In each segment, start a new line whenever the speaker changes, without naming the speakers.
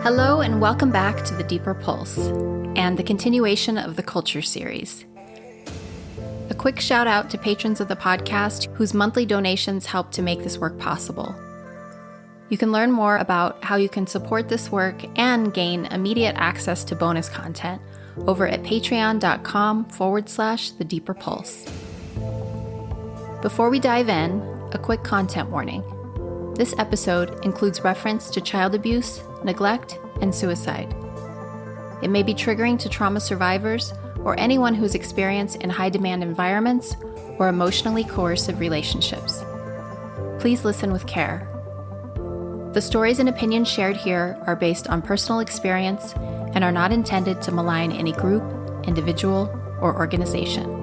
Hello and welcome back to The Deeper Pulse and the continuation of the Culture series. A quick shout out to patrons of the podcast whose monthly donations help to make this work possible. You can learn more about how you can support this work and gain immediate access to bonus content over at patreon.com/The Deeper Pulse. Before we dive in, a quick content warning. This episode includes reference to child abuse, neglect, and suicide. It may be triggering to trauma survivors or anyone who's experienced in high-demand environments or emotionally coercive relationships. Please listen with care. The stories and opinions shared here are based on personal experience and are not intended to malign any group, individual, or organization.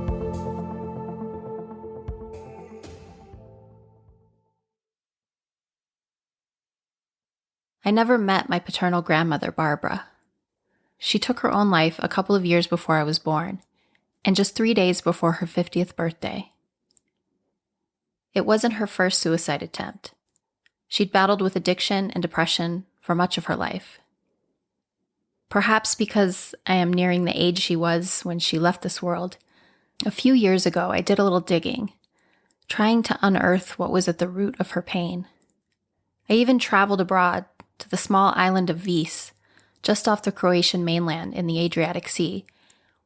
I never met my paternal grandmother, Barbara. She took her own life a couple of years before I was born, and just 3 days before her 50th birthday. It wasn't her first suicide attempt. She'd battled with addiction and depression for much of her life. Perhaps because I am nearing the age she was when she left this world, a few years ago I did a little digging, trying to unearth what was at the root of her pain. I even traveled abroad to the small island of Vis, just off the Croatian mainland in the Adriatic Sea,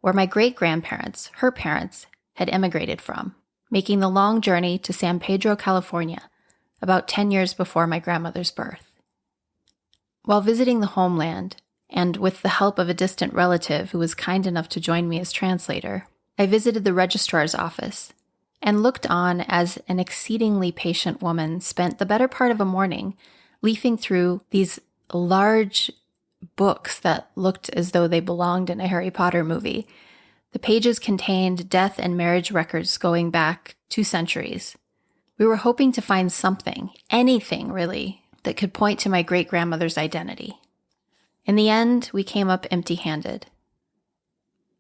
where my great-grandparents, her parents, had emigrated from, making the long journey to San Pedro, California, about 10 years before my grandmother's birth. While visiting the homeland, and with the help of a distant relative who was kind enough to join me as translator, I visited the registrar's office and looked on as an exceedingly patient woman spent the better part of a morning leafing through these large books that looked as though they belonged in a Harry Potter movie. The pages contained death and marriage records going back 2 centuries. We were hoping to find something, anything really, that could point to my great-grandmother's identity. In the end, we came up empty-handed.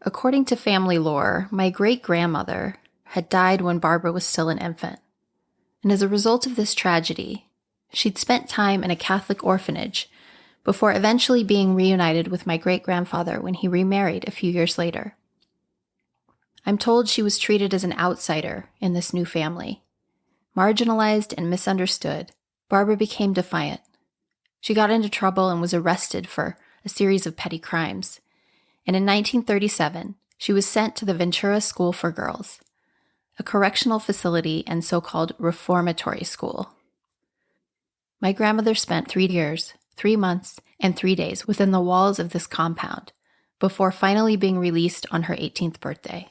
According to family lore, my great-grandmother had died when Barbara was still an infant. And as a result of this tragedy, she'd spent time in a Catholic orphanage before eventually being reunited with my great-grandfather when he remarried a few years later. I'm told she was treated as an outsider in this new family. Marginalized and misunderstood, Barbara became defiant. She got into trouble and was arrested for a series of petty crimes. And in 1937, she was sent to the Ventura School for Girls, a correctional facility and so-called reformatory school. My grandmother spent 3 years, 3 months, and 3 days within the walls of this compound before finally being released on her 18th birthday.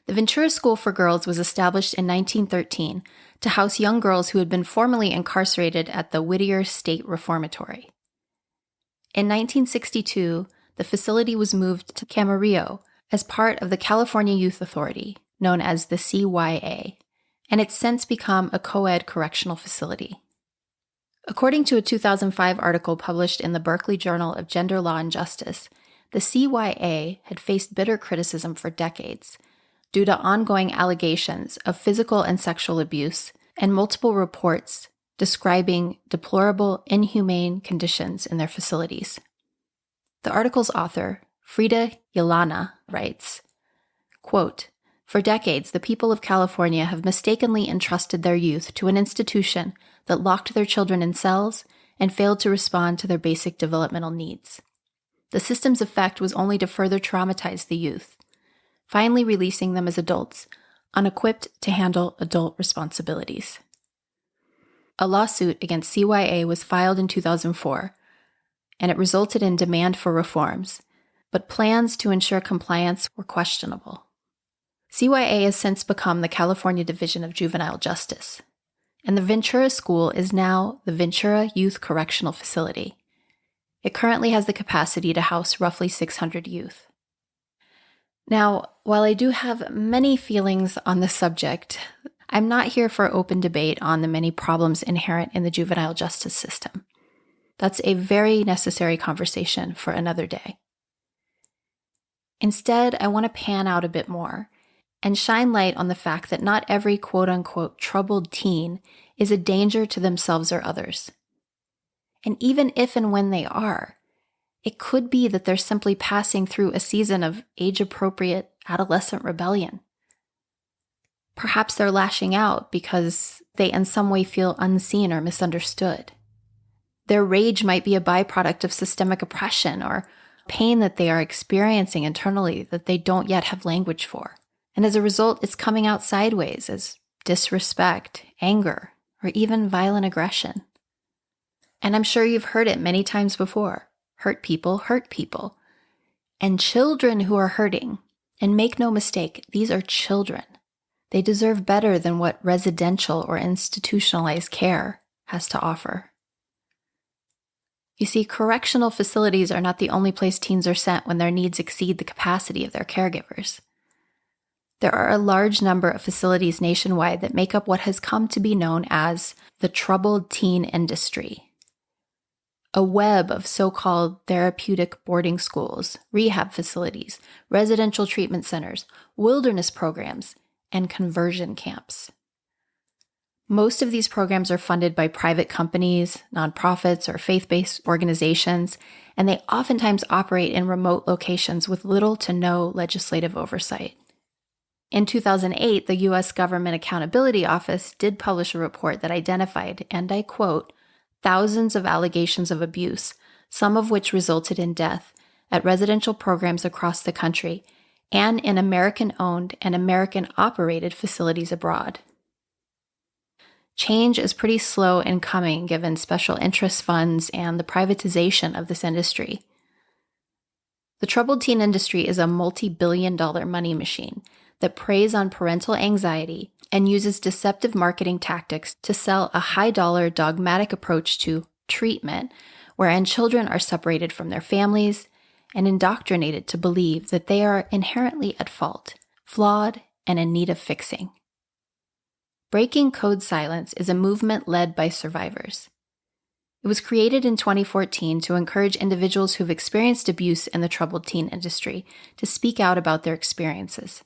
The Ventura School for Girls was established in 1913 to house young girls who had been formerly incarcerated at the Whittier State Reformatory. In 1962, the facility was moved to Camarillo as part of the California Youth Authority, known as the CYA, and it's since become a co-ed correctional facility. According to a 2005 article published in the Berkeley Journal of Gender Law and Justice, the CYA had faced bitter criticism for decades due to ongoing allegations of physical and sexual abuse and multiple reports describing deplorable, inhumane conditions in their facilities. The article's author, Frida Yelana, writes, quote, "For decades, the people of California have mistakenly entrusted their youth to an institution that locked their children in cells and failed to respond to their basic developmental needs. The system's effect was only to further traumatize the youth, finally releasing them as adults, unequipped to handle adult responsibilities." A lawsuit against CYA was filed in 2004, and it resulted in demand for reforms, but plans to ensure compliance were questionable. CYA has since become the California Division of Juvenile Justice, and the Ventura School is now the Ventura Youth Correctional Facility. It currently has the capacity to house roughly 600 youth. Now, while I do have many feelings on this subject, I'm not here for open debate on the many problems inherent in the juvenile justice system. That's a very necessary conversation for another day. Instead, I want to pan out a bit more and shine light on the fact that not every quote-unquote troubled teen is a danger to themselves or others. And even if and when they are, it could be that they're simply passing through a season of age-appropriate adolescent rebellion. Perhaps they're lashing out because they in some way feel unseen or misunderstood. Their rage might be a byproduct of systemic oppression or pain that they are experiencing internally that they don't yet have language for. And as a result, it's coming out sideways as disrespect, anger, or even violent aggression. And I'm sure you've heard it many times before. Hurt people hurt people. And children who are hurting, and make no mistake, these are children. They deserve better than what residential or institutionalized care has to offer. You see, correctional facilities are not the only place teens are sent when their needs exceed the capacity of their caregivers. There are a large number of facilities nationwide that make up what has come to be known as the troubled teen industry. A web of so-called therapeutic boarding schools, rehab facilities, residential treatment centers, wilderness programs, and conversion camps. Most of these programs are funded by private companies, nonprofits, or faith-based organizations, and they oftentimes operate in remote locations with little to no legislative oversight. In 2008, the U.S. Government Accountability Office did publish a report that identified, and I quote, thousands of allegations of abuse, some of which resulted in death, at residential programs across the country and in American-owned and American-operated facilities abroad. Change is pretty slow in coming given special interest funds and the privatization of this industry. The troubled teen industry is a multi-billion-dollar money machine that preys on parental anxiety and uses deceptive marketing tactics to sell a high-dollar dogmatic approach to treatment, wherein children are separated from their families and indoctrinated to believe that they are inherently at fault, flawed, and in need of fixing. Breaking Code Silence is a movement led by survivors. It was created in 2014 to encourage individuals who've experienced abuse in the troubled teen industry to speak out about their experiences.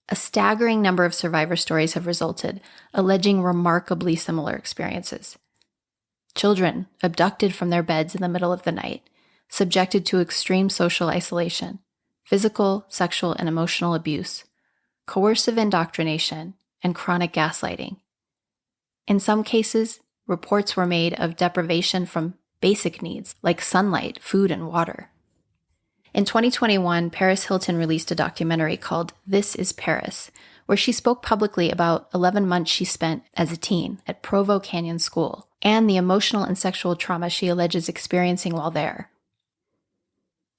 A staggering number of survivor stories have resulted, alleging remarkably similar experiences. Children abducted from their beds in the middle of the night, subjected to extreme social isolation, physical, sexual, and emotional abuse, coercive indoctrination, and chronic gaslighting. In some cases, reports were made of deprivation from basic needs like sunlight, food, and water. In 2021, Paris Hilton released a documentary called This is Paris, where she spoke publicly about 11 months she spent as a teen at Provo Canyon School and the emotional and sexual trauma she alleges experiencing while there.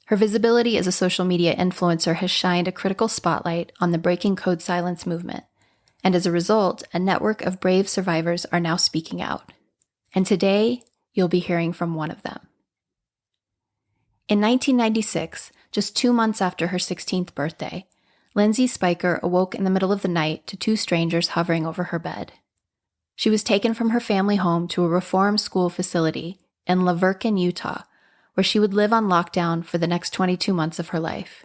Her visibility as a social media influencer has shined a critical spotlight on the Breaking Code Silence movement, and as a result, a network of brave survivors are now speaking out. And today, you'll be hearing from one of them. In 1996, just 2 months after her 16th birthday, Lindsay Spyker awoke in the middle of the night to two strangers hovering over her bed. She was taken from her family home to a reform school facility in Verkin, Utah, where she would live on lockdown for the next 22 months of her life.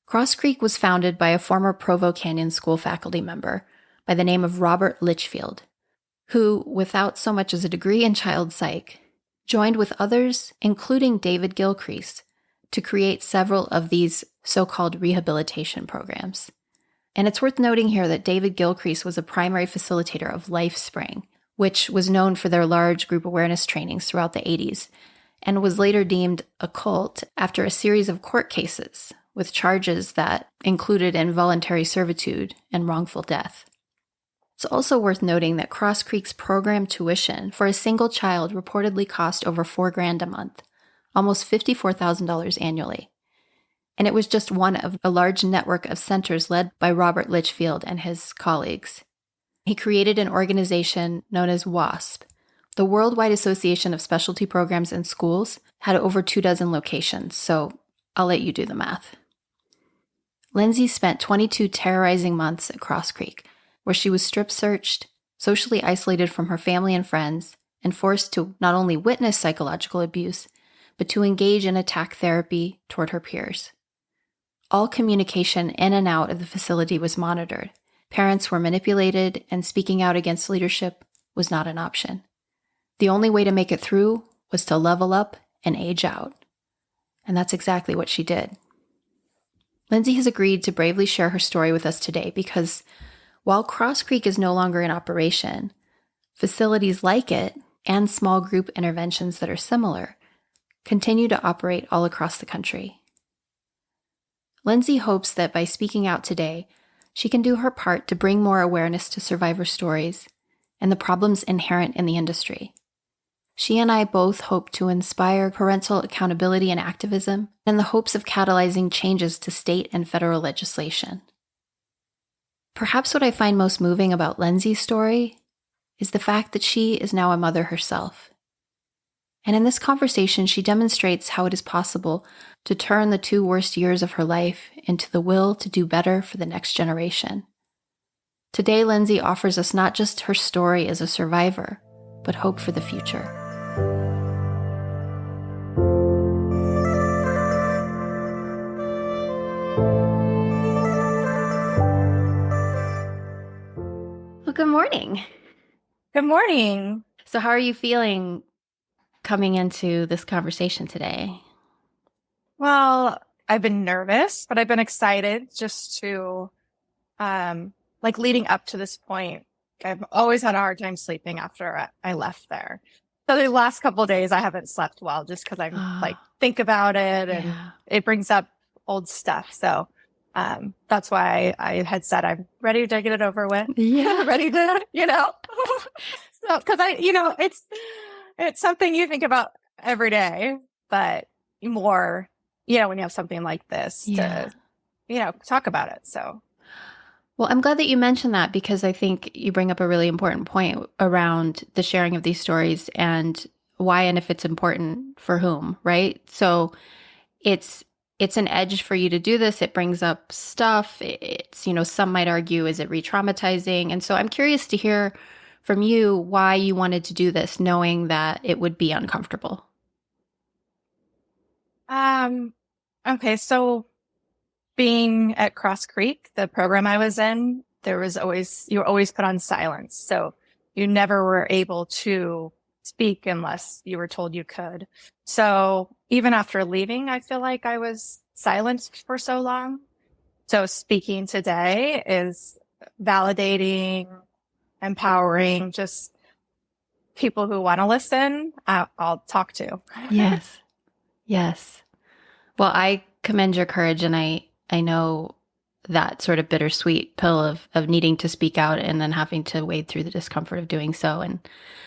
Cross Creek was founded by a former Provo Canyon School faculty member by the name of Robert Litchfield, who, without so much as a degree in child psych, joined with others, including David Gilcrease, to create several of these so-called rehabilitation programs. And it's worth noting here that David Gilcrease was a primary facilitator of LifeSpring, which was known for their large group awareness trainings throughout the 80s, and was later deemed a cult after a series of court cases with charges that included involuntary servitude and wrongful death. It's also worth noting that Cross Creek's program tuition for a single child reportedly cost over $4,000 a month, almost $54,000 annually. And it was just one of a large network of centers led by Robert Litchfield and his colleagues. He created an organization known as WASP. The Worldwide Association of Specialty Programs in Schools had over 24 locations, so I'll let you do the math. Lindsay spent 22 terrorizing months at Cross Creek, where she was strip-searched, socially isolated from her family and friends, and forced to not only witness psychological abuse, but to engage in attack therapy toward her peers. All communication in and out of the facility was monitored. Parents were manipulated, and speaking out against leadership was not an option. The only way to make it through was to level up and age out. And that's exactly what she did. Lindsay has agreed to bravely share her story with us today because while Cross Creek is no longer in operation, facilities like it and small group interventions that are similar continue to operate all across the country. Lindsay hopes that by speaking out today, she can do her part to bring more awareness to survivor stories and the problems inherent in the industry. She and I both hope to inspire parental accountability and activism in the hopes of catalyzing changes to state and federal legislation. Perhaps what I find most moving about Lindsay's story is the fact that she is now a mother herself. And in this conversation, she demonstrates how it is possible to turn the 2 worst years of her life into the will to do better for the next generation. Today, Lindsay offers us not just her story as a survivor, but hope for the future. Well, good morning.
Good morning.
So how are you feeling coming into this conversation today?
Well, I've been nervous, but I've been excited just to, leading up to this point. I've always had a hard time sleeping after I left there. So the last couple of days I haven't slept well just because I'm think about it and it brings up old stuff. So that's why I had said I'm ready to get it over with.
Yeah.
Ready to, So, because it's something you think about every day, but more, when you have something like this to, talk about it. So.
Well, I'm glad that you mentioned that because I think you bring up a really important point around the sharing of these stories and why and if it's important for whom, right? So it's an edge for you to do this. It brings up stuff. It's, some might argue, is it re-traumatizing? And so I'm curious to hear from you why you wanted to do this, knowing that it would be uncomfortable.
Okay. So being at Cross Creek, the program I was in, you were always put on silence. So you never were able to speak unless you were told you could. So even after leaving, I feel like I was silenced for so long. So speaking today is validating, empowering, just people who want to listen, I'll talk to.
Yes. Yes. Well, I commend your courage, and I know that sort of bittersweet pill of needing to speak out and then having to wade through the discomfort of doing so. And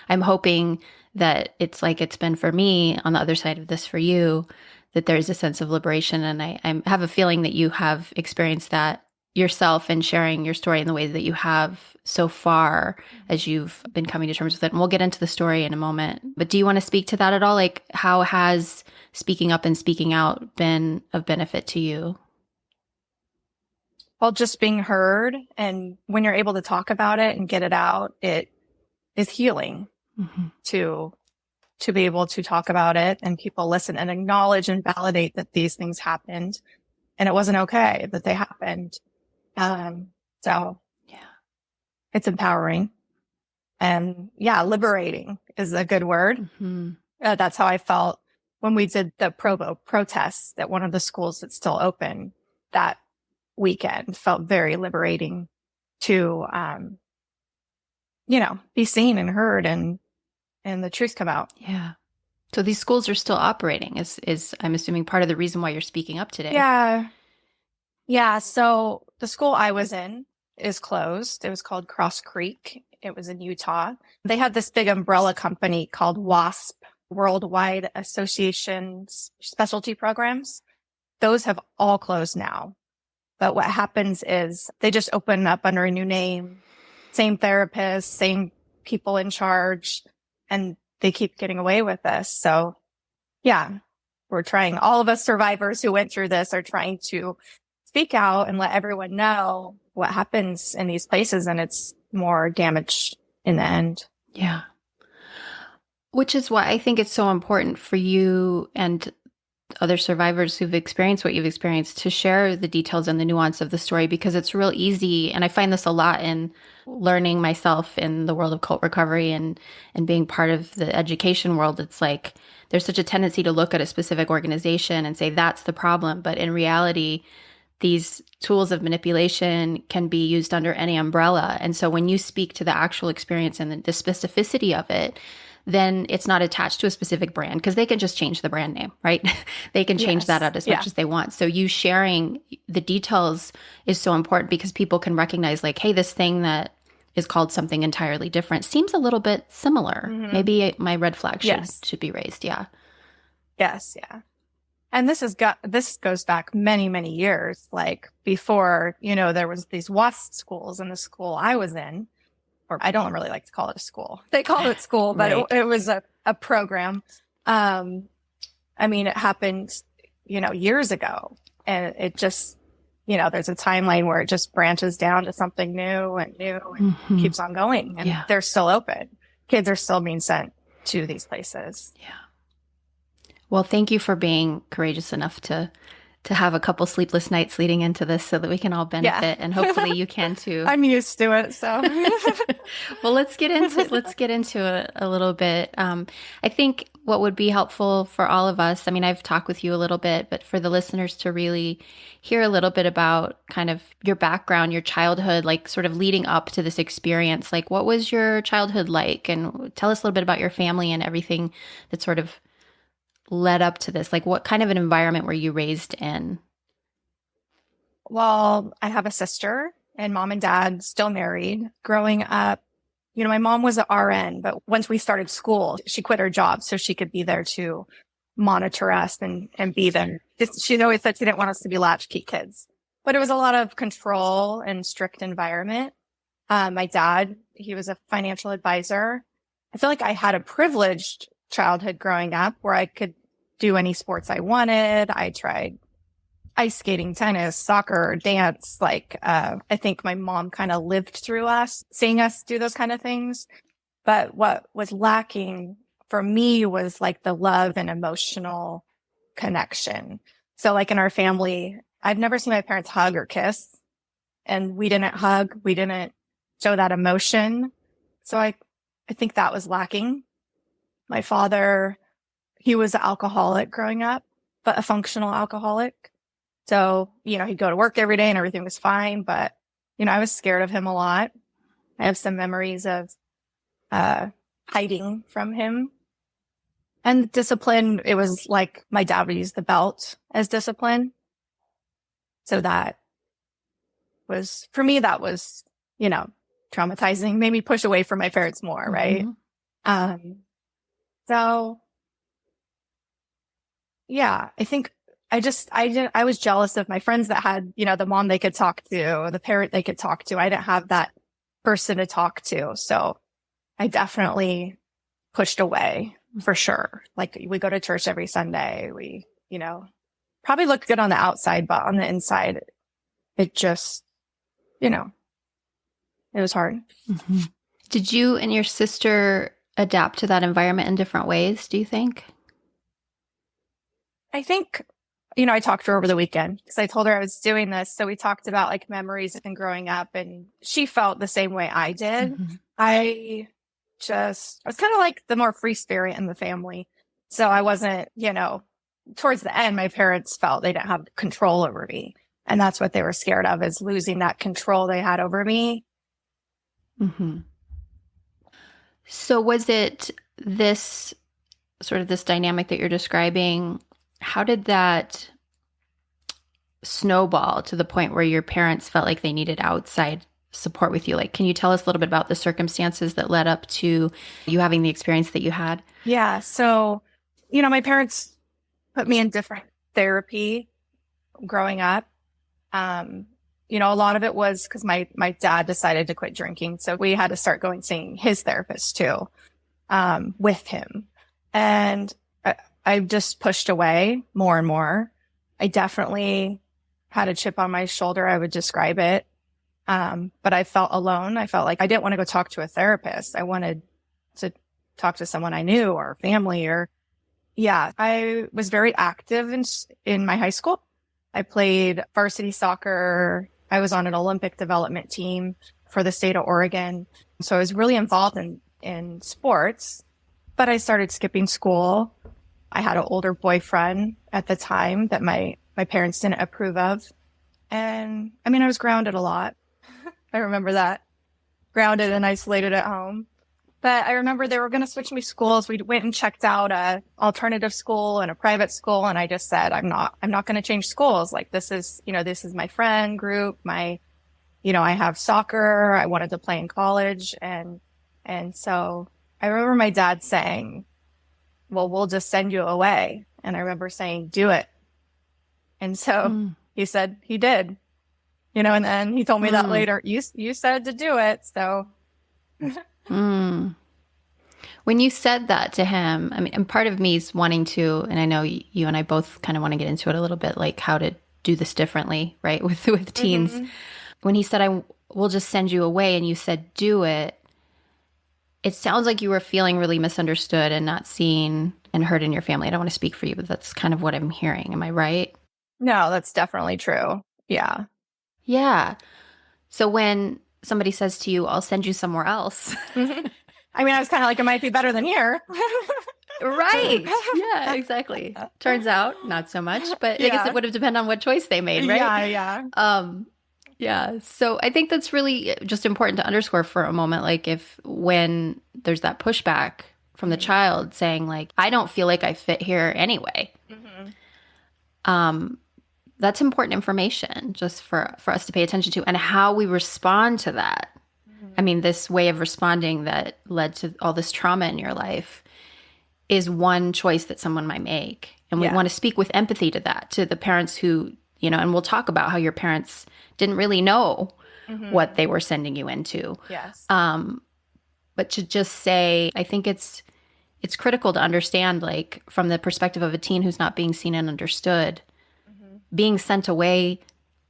I'm hoping that it's like it's been for me on the other side of this for you, that there's a sense of liberation. And I have a feeling that you have experienced that yourself and sharing your story in the way that you have so far as you've been coming to terms with it. And we'll get into the story in a moment. But do you want to speak to that at all? Like, how has speaking up and speaking out been of benefit to you?
Well, just being heard, and when you're able to talk about it and get it out, it is healing to be able to talk about it and people listen and acknowledge and validate that these things happened and it wasn't okay that they happened. So it's empowering and liberating is a good word. That's how I felt when we did the Provo protests at one of the schools that's still open. That weekend felt very liberating to, be seen and heard and the truth come out.
Yeah. So these schools are still operating is I'm assuming part of the reason why you're speaking up today.
Yeah. Yeah. So the school I was in is closed. It was called Cross Creek. It was in Utah. They had this big umbrella company called WASP, Worldwide Associations Specialty Programs. Those have all closed now. But what happens is they just open up under a new name, same therapist, same people in charge, and they keep getting away with this. So we're trying, all of us survivors who went through this are trying to speak out and let everyone know what happens in these places. And it's more damage in the end.
Yeah. Which is why I think it's so important for you and other survivors who've experienced what you've experienced to share the details and the nuance of the story, because it's real easy. And I find this a lot in learning myself in the world of cult recovery and being part of the education world. It's like there's such a tendency to look at a specific organization and say that's the problem. But in reality, these tools of manipulation can be used under any umbrella. And so when you speak to the actual experience and the specificity of it, then it's not attached to a specific brand, because they can just change the brand name, right? They can change that out as much as they want. So you sharing the details is so important, because people can recognize like, hey, this thing that is called something entirely different seems a little bit similar. Maybe my red flag should be raised. Yeah.
Yes. Yeah. And this goes back many, many years, like before, there was these WASP schools in the school I was in, or I don't really like to call it a school. They call it school, but
Right.
it was a program. It happened, years ago, and it just, there's a timeline where it just branches down to something new and keeps on going, and they're still open. Kids are still being sent to these places.
Yeah. Well, thank you for being courageous enough to have a couple sleepless nights leading into this so that we can all benefit, and hopefully you can too.
I'm used to it, so.
Well, let's get into it a little bit. I think what would be helpful for all of us, I've talked with you a little bit, but for the listeners to really hear a little bit about kind of your background, your childhood, like sort of leading up to this experience. Like, what was your childhood like? And tell us a little bit about your family and everything that sort of led up to this. Like, what kind of an environment were you raised in?
Well, I have a sister, and mom and dad still married. Growing up, my mom was an RN, but once we started school, she quit her job so she could be there to monitor us and be there. She always said she didn't want us to be latchkey kids, but it was a lot of control and strict environment. My dad, he was a financial advisor. I feel like I had a privileged childhood growing up where I could do any sports I wanted. I tried ice skating, tennis, soccer, dance. I think my mom kind of lived through us, seeing us do those kind of things. But what was lacking for me was like the love and emotional connection. So like in our family, I've never seen my parents hug or kiss, and we didn't hug. We didn't show that emotion. So I think that was lacking. My father, he was an alcoholic growing up, but a functional alcoholic. So, he'd go to work every day and everything was fine. But, I was scared of him a lot. I have some memories of hiding from him. And discipline, it was like my dad would use the belt as discipline. So that was, for me, that was, traumatizing, made me push away from my parents more, right? So, yeah, I think I was jealous of my friends that had, the mom they could talk to, the parent they could talk to. I didn't have that person to talk to. So I definitely pushed away for sure. Like, we go to church every Sunday. We, probably looked good on the outside, but on the inside, it just, it was hard.
Did you and your sister adapt to that environment in different ways, do you think?
I think, I talked to her over the weekend because I told her I was doing this. So we talked about like memories and growing up, and she felt the same way I did. I was kind of like the more free spirit in the family. So I wasn't, towards the end, my parents felt they didn't have control over me. And that's what they were scared of, is losing that control they had over me.
So was it this dynamic that you're describing? How did that snowball to the point where your parents felt like they needed outside support with you? Like, can you tell us a little bit about the circumstances that led up to you having the experience that you had?
Yeah. So, my parents put me in different therapy growing up. A lot of it was because my dad decided to quit drinking. So we had to start seeing his therapist too, with him. And I just pushed away more and more. I definitely had a chip on my shoulder. I would describe it. But I felt alone. I felt like I didn't want to go talk to a therapist. I wanted to talk to someone I knew, or family, or Yeah, I was very active in my high school. I played varsity soccer. I was on an Olympic development team for the state of Oregon. So I was really involved in sports, but I started skipping school. I had an older boyfriend at the time that my parents didn't approve of. And I mean, I was grounded a lot. I remember that. Grounded and isolated at home. But I remember they were going to switch me schools. We went and checked out a alternative school and a private school. And I just said, I'm not going to change schools. Like this is my friend group. I have soccer. I wanted to play in college. And so I remember my dad saying, well, we'll just send you away. And I remember saying, do it. And so he said he did, and then he told me that later, you said to do it. So.
When you said that to him, I mean, and part of me is wanting to, and I know you and I both kind of want to get into it a little bit, like how to do this differently, right? With teens. When he said, I will just send you away, and you said, do it. It sounds like you were feeling really misunderstood and not seen and heard in your family. I don't want to speak for you, but that's kind of what I'm hearing. Am I right?
No, that's definitely true. Yeah.
Yeah. So when somebody says to you, I'll send you somewhere else.
I mean, I was kind of like, it might be better than here.
Right. Yeah, exactly. Turns out not so much, but I guess it would have depended on what choice they made, right?
Yeah.
Yeah. So I think that's really just important to underscore for a moment. Like when there's that pushback from the child saying like, I don't feel like I fit here anyway. That's important information just for us to pay attention to, and how we respond to that. I mean, this way of responding that led to all this trauma in your life is one choice that someone might make. And we want to speak with empathy to that, to the parents who, and we'll talk about how your parents didn't really know what they were sending you into.
Yes.
But to just say, I think it's critical to understand, like from the perspective of a teen who's not being seen and understood, being sent away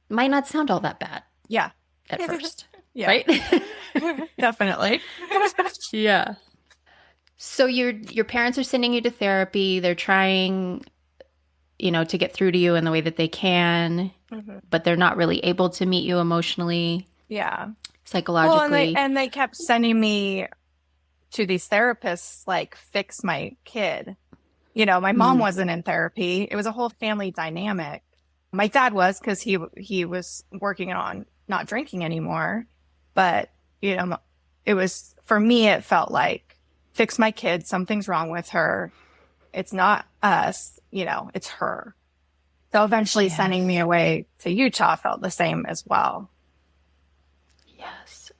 might not sound all that bad.
Yeah.
At first.
Yeah.
Right?
Definitely.
Yeah. So your parents are sending you to therapy. They're trying, to get through to you in the way that they can, but they're not really able to meet you emotionally.
Yeah.
Psychologically.
Well, and they kept sending me to these therapists, like fix my kid. My mom wasn't in therapy. It was a whole family dynamic. My dad was, because he was working on not drinking anymore. But, it was, for me, it felt like, fix my kid. Something's wrong with her. It's not us, it's her. So eventually sending me away to Utah felt the same as well.
Yes.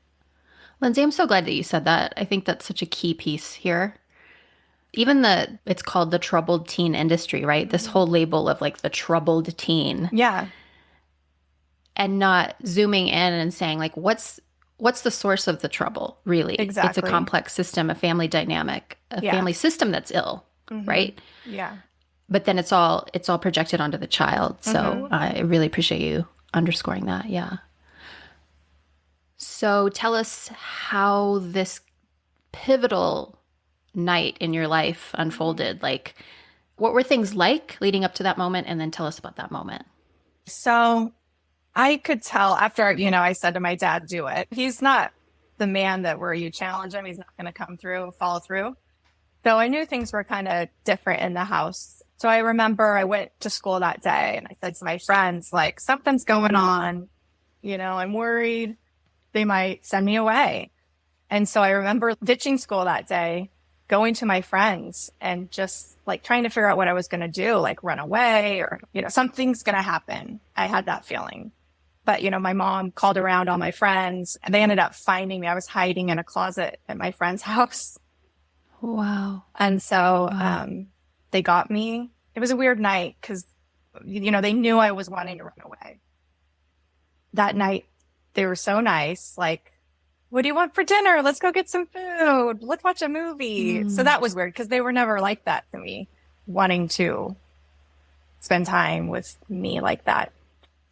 Lindsay, I'm so glad that you said that. I think that's such a key piece here. Even it's called the troubled teen industry, right? This whole label of like the troubled teen.
Yeah.
And not zooming in and saying like, what's the source of the trouble, really?
Exactly.
It's a complex system, a family dynamic, a family system that's ill, right?
Yeah.
But then it's all projected onto the child. So I really appreciate you underscoring that. Yeah. So tell us how this pivotal night in your life unfolded. Like, what were things like leading up to that moment? And then tell us about that moment.
So I could tell after, I said to my dad, do it. He's not the man that where you challenge him. He's not going to follow through. So I knew things were kind of different in the house. So I remember I went to school that day and I said to my friends, like, something's going on. I'm worried they might send me away. And so I remember ditching school that day, going to my friends and just like trying to figure out what I was going to do, like run away or, something's going to happen. I had that feeling. But, my mom called around all my friends and they ended up finding me. I was hiding in a closet at my friend's house.
Wow.
And so they got me. It was a weird night because, they knew I was wanting to run away. That night, they were so nice. Like, what do you want for dinner? Let's go get some food. Let's watch a movie. So that was weird because they were never like that to me, wanting to spend time with me like that.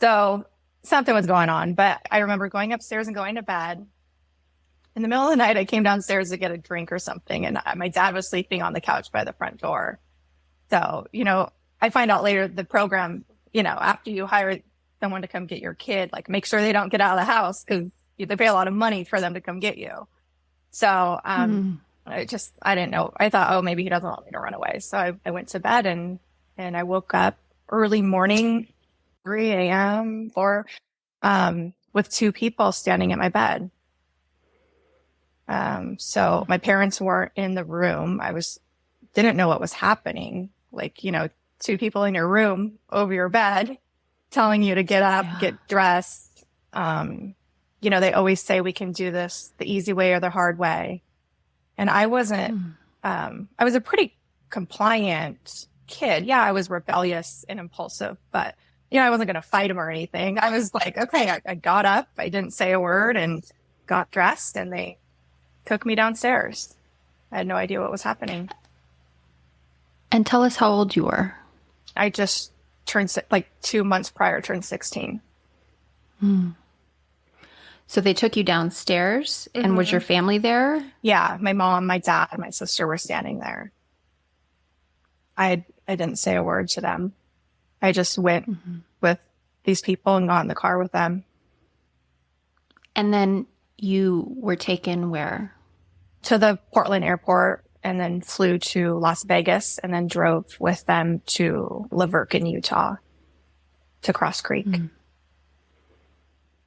So something was going on. But I remember going upstairs and going to bed. In the middle of the night, I came downstairs to get a drink or something. And my dad was sleeping on the couch by the front door. So, I find out later the program, after you hire someone to come get your kid, like make sure they don't get out of the house because they pay a lot of money for them to come get you. So, I didn't know. I thought, oh, maybe he doesn't want me to run away. So I went to bed and I woke up early morning, 3 a.m., 4, with 2 people standing at my bed. So my parents weren't in the room. Didn't know what was happening. Like, 2 people in your room over your bed telling you to get up, get dressed. They always say we can do this the easy way or the hard way. And I wasn't, I was a pretty compliant kid. Yeah, I was rebellious and impulsive, but, I wasn't going to fight him or anything. I was like, okay, I got up, I didn't say a word and got dressed and they took me downstairs. I had no idea what was happening.
And tell us how old you were.
I just turned, 2 months prior, turned 16.
So they took you downstairs, and was your family there?
Yeah, my mom, my dad, and my sister were standing there. I didn't say a word to them. I just went with these people and got in the car with them.
And then you were taken where?
To the Portland airport, and then flew to Las Vegas, and then drove with them to Verkin, Utah, to Cross Creek.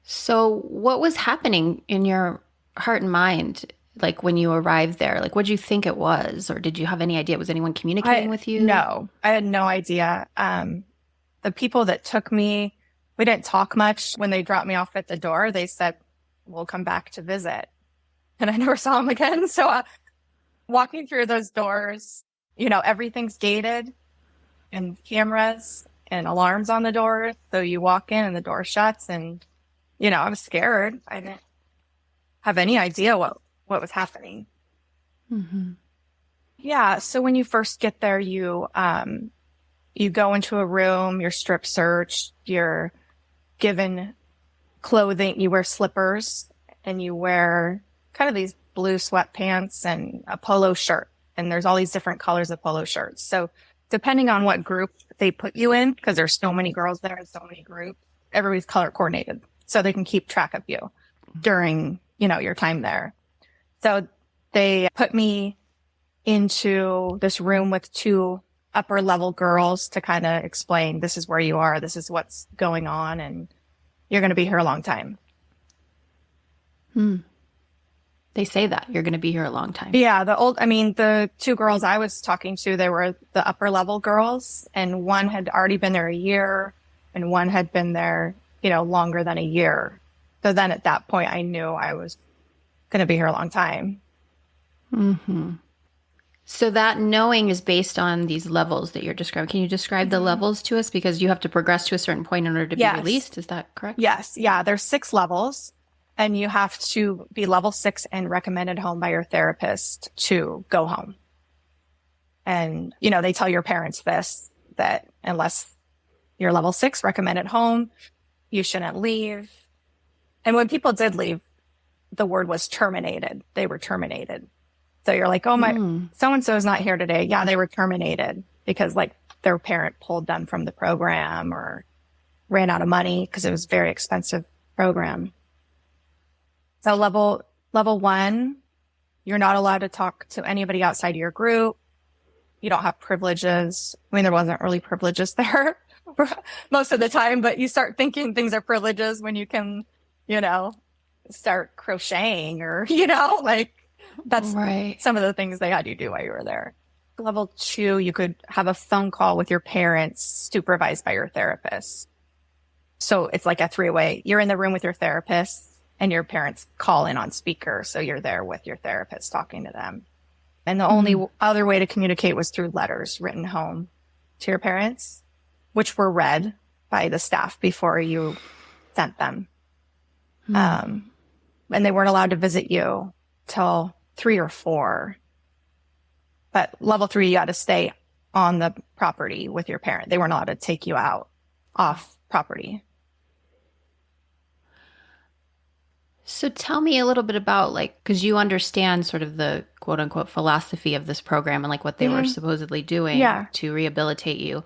So what was happening in your heart and mind, like when you arrived there? Like, what did you think it was? Or did you have any idea? Was anyone communicating with you?
No, I had no idea. The people that took me, we didn't talk much. When they dropped me off at the door, they said, we'll come back to visit. And I never saw them again. So walking through those doors, everything's gated and cameras and alarms on the doors. So you walk in and the door shuts and, I was scared. I didn't have any idea what was happening. Yeah. So when you first get there, you go into a room, you're strip searched, you're given clothing, you wear slippers and you wear kind of these blue sweatpants and a polo shirt. And there's all these different colors of polo shirts. So depending on what group they put you in, because there's so many girls there and so many groups, everybody's color coordinated so they can keep track of you during, your time there. So they put me into this room with 2 upper level girls to kind of explain, this is where you are, this is what's going on, and you're going to be here a long time.
They say that you're going to be here a long time.
Yeah. The 2 girls I was talking to, they were the upper level girls, and one had already been there a year and one had been there, longer than a year. So then at that point I knew I was going to be here a long time.
So that knowing is based on these levels that you're describing. Can you describe the levels to us? Because you have to progress to a certain point in order to be released. Is that correct?
Yes. Yeah. There's 6 levels and you have to be level 6 and recommended home by your therapist to go home. And, they tell your parents that unless you're level 6 recommended home, you shouldn't leave. And when people did leave, the word was terminated. They were terminated. So you're like, oh, my so-and-so is not here today. Yeah, they were terminated because their parent pulled them from the program or ran out of money because it was a very expensive program. So level 1, you're not allowed to talk to anybody outside your group. You don't have privileges. There wasn't really privileges there most of the time, but you start thinking things are privileges when you can, start crocheting or, that's right. Some of the things they had you do while you were there. Level 2, you could have a phone call with your parents supervised by your therapist. So it's like a 3-way. You're in the room with your therapist and your parents call in on speaker. So you're there with your therapist talking to them. And the only other way to communicate was through letters written home to your parents, which were read by the staff before you sent them. And they weren't allowed to visit you till 3 or 4. But level 3, you had to stay on the property with your parent. They weren't allowed to take you out off property.
So tell me a little bit about because you understand sort of the quote unquote philosophy of this program and like what they were supposedly doing to rehabilitate you.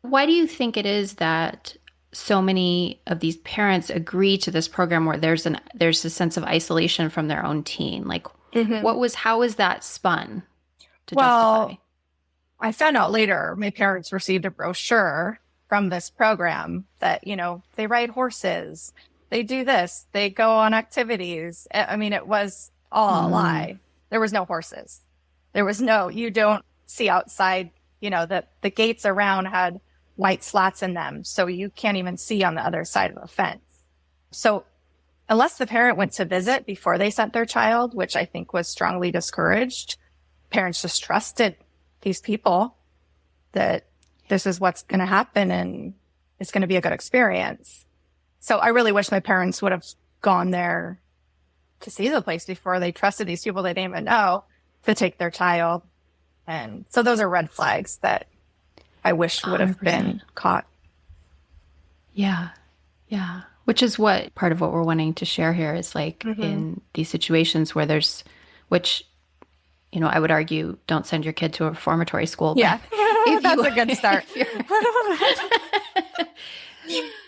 Why do you think it is that so many of these parents agree to this program where there's a sense of isolation from their own teen? Like how was that spun to justify?
I found out later my parents received a brochure from this program that, they ride horses, they do this, they go on activities. I mean, it was all a lie. There was no horses. You don't see outside, the gates around had white slats in them. So you can't even see on the other side of the fence. So unless the parent went to visit before they sent their child, which I think was strongly discouraged, parents just trusted these people that this is what's going to happen and it's going to be a good experience. So I really wish my parents would have gone there to see the place before they trusted these people they didn't even know to take their child. And so those are red flags that I wish would have
100%.
been caught.
Yeah. Yeah. Which is what part of what we're wanting to share here is like in these situations where which, I would argue, don't send your kid to a reformatory school.
Yeah. That's a good start.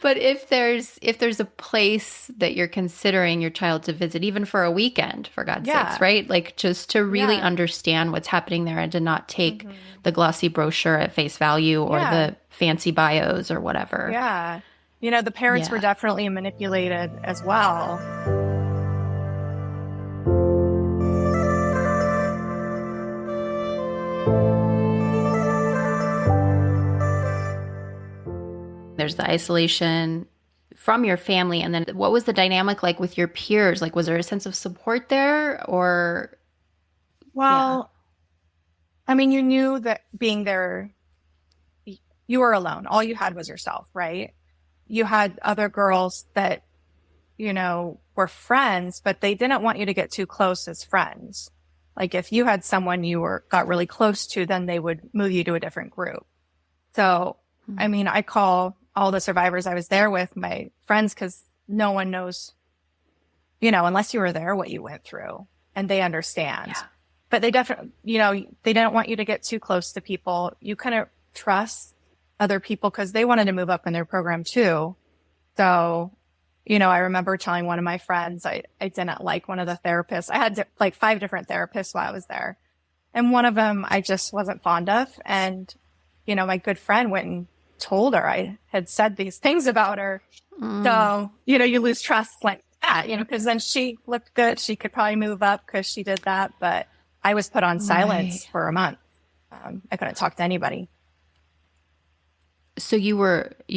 But if there's a place that you're considering your child to visit, even for a weekend, for God's sakes, right? Like just to really understand what's happening there and to not take the glossy brochure at face value or the fancy bios or whatever.
Yeah. The parents were definitely manipulated as well.
There's the isolation from your family. And then what was the dynamic like with your peers? Like, was there a sense of support there or?
Well, I mean, you knew that being there, you were alone. All you had was yourself, right? You had other girls that, were friends, but they didn't want you to get too close as friends. Like if you had someone you got really close to, then they would move you to a different group. So, I mean, I call all the survivors I was there with my friends because no one knows, unless you were there, what you went through, and they understand. Yeah. But they definitely, they didn't want you to get too close to people. You couldn't trust other people because they wanted to move up in their program too. So, I remember telling one of my friends, I didn't like one of the therapists. I had like 5 different therapists while I was there. And one of them I just wasn't fond of. And, my good friend went and told her I had said these things about her. So, you lose trust like that, because then she looked good. She could probably move up because she did that. But I was put on silence for a month. I couldn't talk to anybody.
So you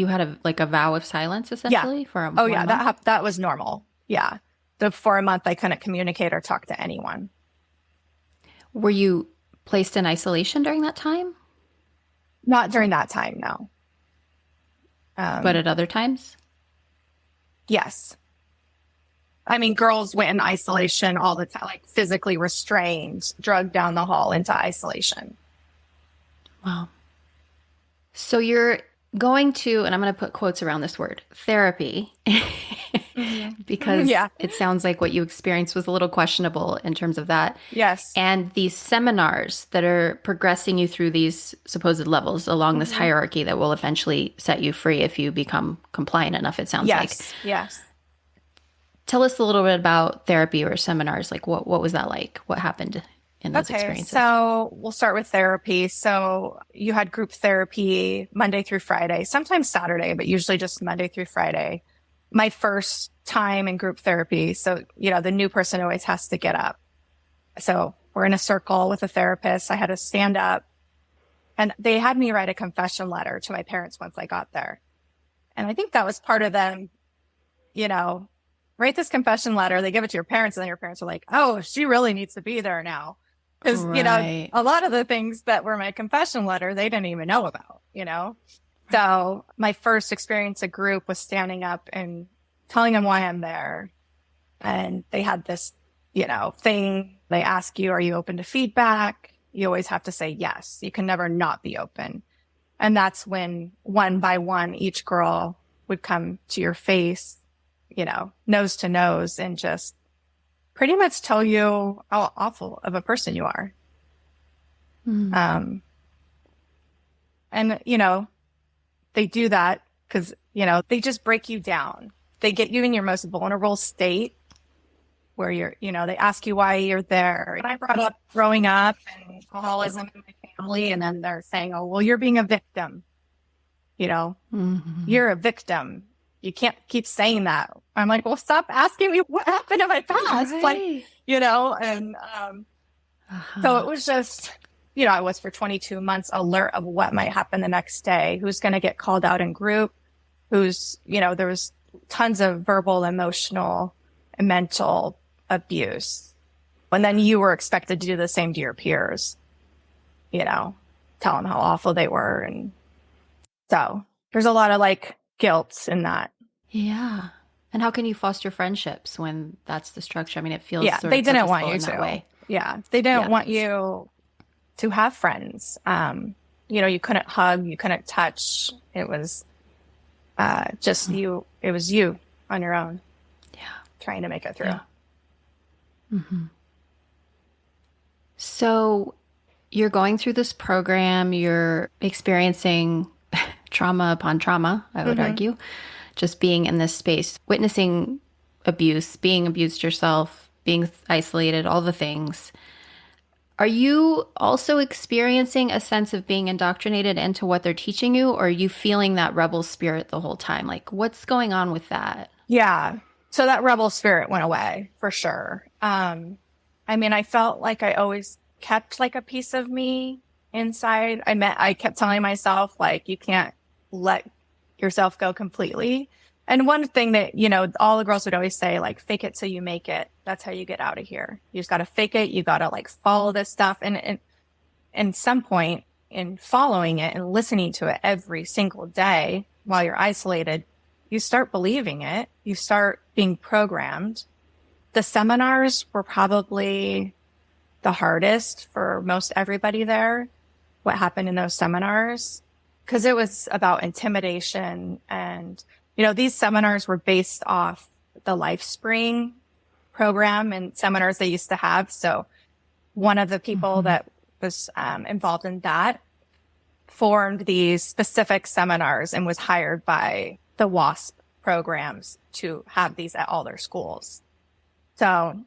had a vow of silence essentially for a month?
That was normal. Yeah. For a month, I couldn't communicate or talk to anyone.
Were you placed in isolation during that time?
Not during that time, no.
But at other times?
Yes. I mean, girls went in isolation all the time, like physically restrained, drugged down the hall into isolation.
Wow. So you're going to, and I'm going to put quotes around this word, therapy, because it sounds like what you experienced was a little questionable in terms of that.
Yes.
And these seminars that are progressing you through these supposed levels along this hierarchy that will eventually set you free if you become compliant enough, it sounds like.
Yes.
Tell us a little bit about therapy or seminars. Like what was that like? What happened in those experiences?
So we'll start with therapy. So you had group therapy Monday through Friday, sometimes Saturday, but usually just Monday through Friday. My first time in group therapy. So, the new person always has to get up. So we're in a circle with a therapist. I had to stand up and they had me write a confession letter to my parents once I got there. And I think that was part of them, write this confession letter. They give it to your parents and then your parents are like, oh, she really needs to be there now. Because, a lot of the things that were my confession letter, they didn't even know about, So my first experience at group was standing up and telling them why I'm there. And they had this, thing. They ask you, are you open to feedback? You always have to say yes. You can never not be open. And that's when one by one, each girl would come to your face, nose to nose and just pretty much tell you how awful of a person you are.
Mm.
And, they do that because, they just break you down. They get you in your most vulnerable state where they ask you why you're there. And I brought up growing up and alcoholism in my family. And then they're saying, oh, well, you're being a victim.
Mm-hmm.
You're a victim. You can't keep saying that. I'm like, well, stop asking me what happened in my past.
Right.
And so it was just, I was for 22 months alert of what might happen the next day, who's going to get called out in group, there was tons of verbal, emotional, and mental abuse. And then you were expected to do the same to your peers, tell them how awful they were. And so there's a lot of guilt in that.
Yeah. And how can you foster friendships when that's the structure? I mean, it feels sort
they
of
didn't want
purposeful
you
in that way.
Yeah. They didn't want you to have friends. You couldn't hug, you couldn't touch. It was just you. It was you on your own.
Yeah.
Trying to make it through.
Yeah. Mm-hmm. So you're going through this program, you're experiencing trauma upon trauma, I would argue, just being in this space, witnessing abuse, being abused yourself, being isolated, all the things. Are you also experiencing a sense of being indoctrinated into what they're teaching you, or are you feeling that rebel spirit the whole time? What's going on with that?
Yeah. So that rebel spirit went away for sure. I felt like I always kept a piece of me inside. I kept telling myself, you can't let yourself go completely. And one thing that, all the girls would always say, fake it till you make it. That's how you get out of here. You just got to fake it. You got to follow this stuff. And some point in following it and listening to it every single day while you're isolated, you start believing it. You start being programmed. The seminars were probably the hardest for most everybody there. What happened in those seminars? Because it was about intimidation. And, these seminars were based off the LifeSpring program and seminars they used to have. So one of the people that was involved in that formed these specific seminars and was hired by the WASP programs to have these at all their schools. So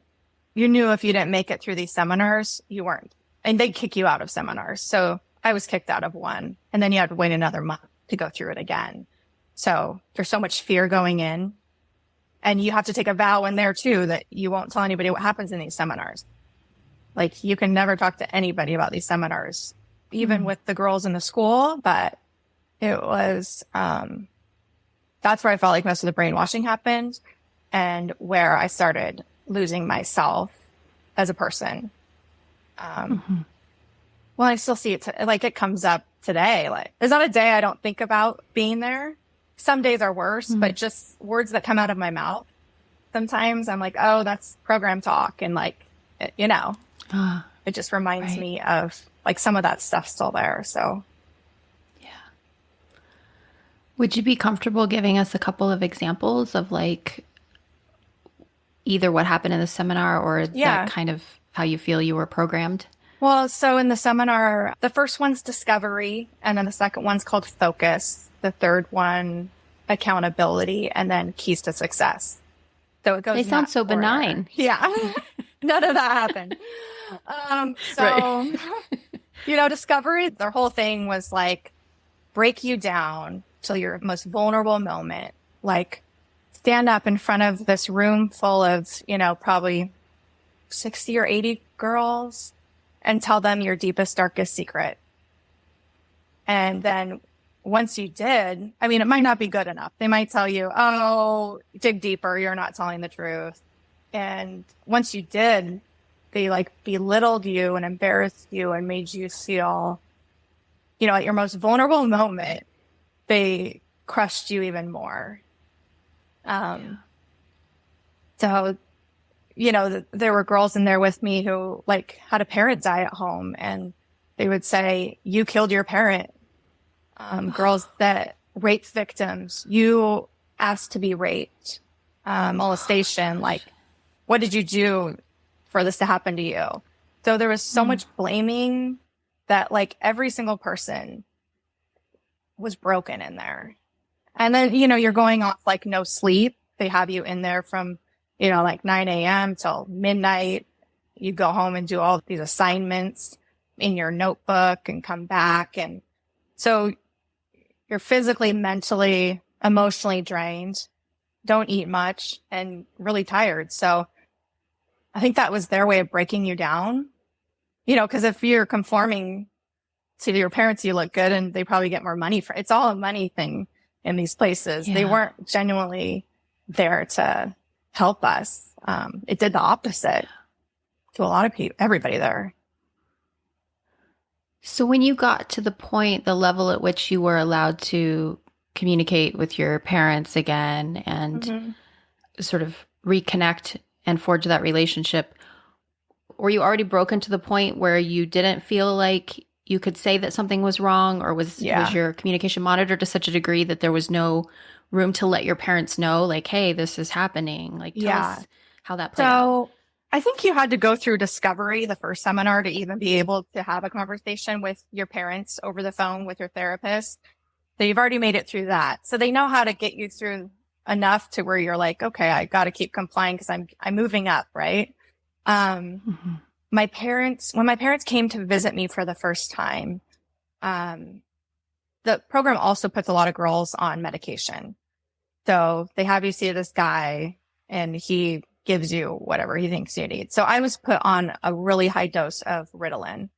you knew if you didn't make it through these seminars, you weren't. And they'd kick you out of seminars. So I was kicked out of one. And then you had to wait another month to go through it again. So there's so much fear going in. And you have to take a vow in there too that you won't tell anybody what happens in these seminars. You can never talk to anybody about these seminars, even with the girls in the school. But it was, that's where I felt like most of the brainwashing happened and where I started losing myself as a person. Well, I still see it, it comes up today. There's not a day I don't think about being there. Some days are worse, but just words that come out of my mouth. Sometimes I'm like, oh, that's program talk. And it just reminds me of some of that stuff still there. So.
Yeah. Would you be comfortable giving us a couple of examples of either what happened in the seminar or that kind of how you feel you were programmed?
Well, so in the seminar, the first one's discovery, and then the second one's called focus. The third one, accountability, and then keys to success. So it goes.
They sound so benign.
Yeah. None of that happened. Discovery, their whole thing was break you down till your most vulnerable moment. Stand up in front of this room full of, probably 60 or 80 girls and tell them your deepest, darkest secret. And then once you did, it might not be good enough. They might tell you, oh, dig deeper. You're not telling the truth. And once you did, they belittled you and embarrassed you and made you feel, at your most vulnerable moment, they crushed you even more. So, there were girls in there with me who had a parent die at home and they would say, you killed your parent. Girls that rape victims, you asked to be raped, molestation, what did you do for this to happen to you? So there was so much blaming that like every single person was broken in there. And then, you're going off like no sleep. They have you in there from, like 9 a.m. till midnight. You go home and do all these assignments in your notebook and come back. And so you're physically, mentally, emotionally drained, don't eat much, and really tired. So I think that was their way of breaking you down, because if you're conforming to your parents, you look good and they probably get more money for it's all a money thing in these places.
Yeah.
They weren't genuinely there to help us. It did the opposite to a lot of people, everybody there.
So when you got to the level at which you were allowed to communicate with your parents again and sort of reconnect and forge that relationship, were you already broken to the point where you didn't feel like you could say that something was wrong, or was your communication monitored to such a degree that there was no room to let your parents know, like, hey, this is happening? Like, tell us how that played out.
I think you had to go through discovery, the first seminar, to even be able to have a conversation with your parents over the phone with your therapist. So you've already made it through that. So they know how to get you through enough to where you're like, okay, I got to keep complying because I'm moving up, right? When my parents came to visit me for the first time, the program also puts a lot of girls on medication. So they have you see this guy and he gives you whatever he thinks you need. So I was put on a really high dose of Ritalin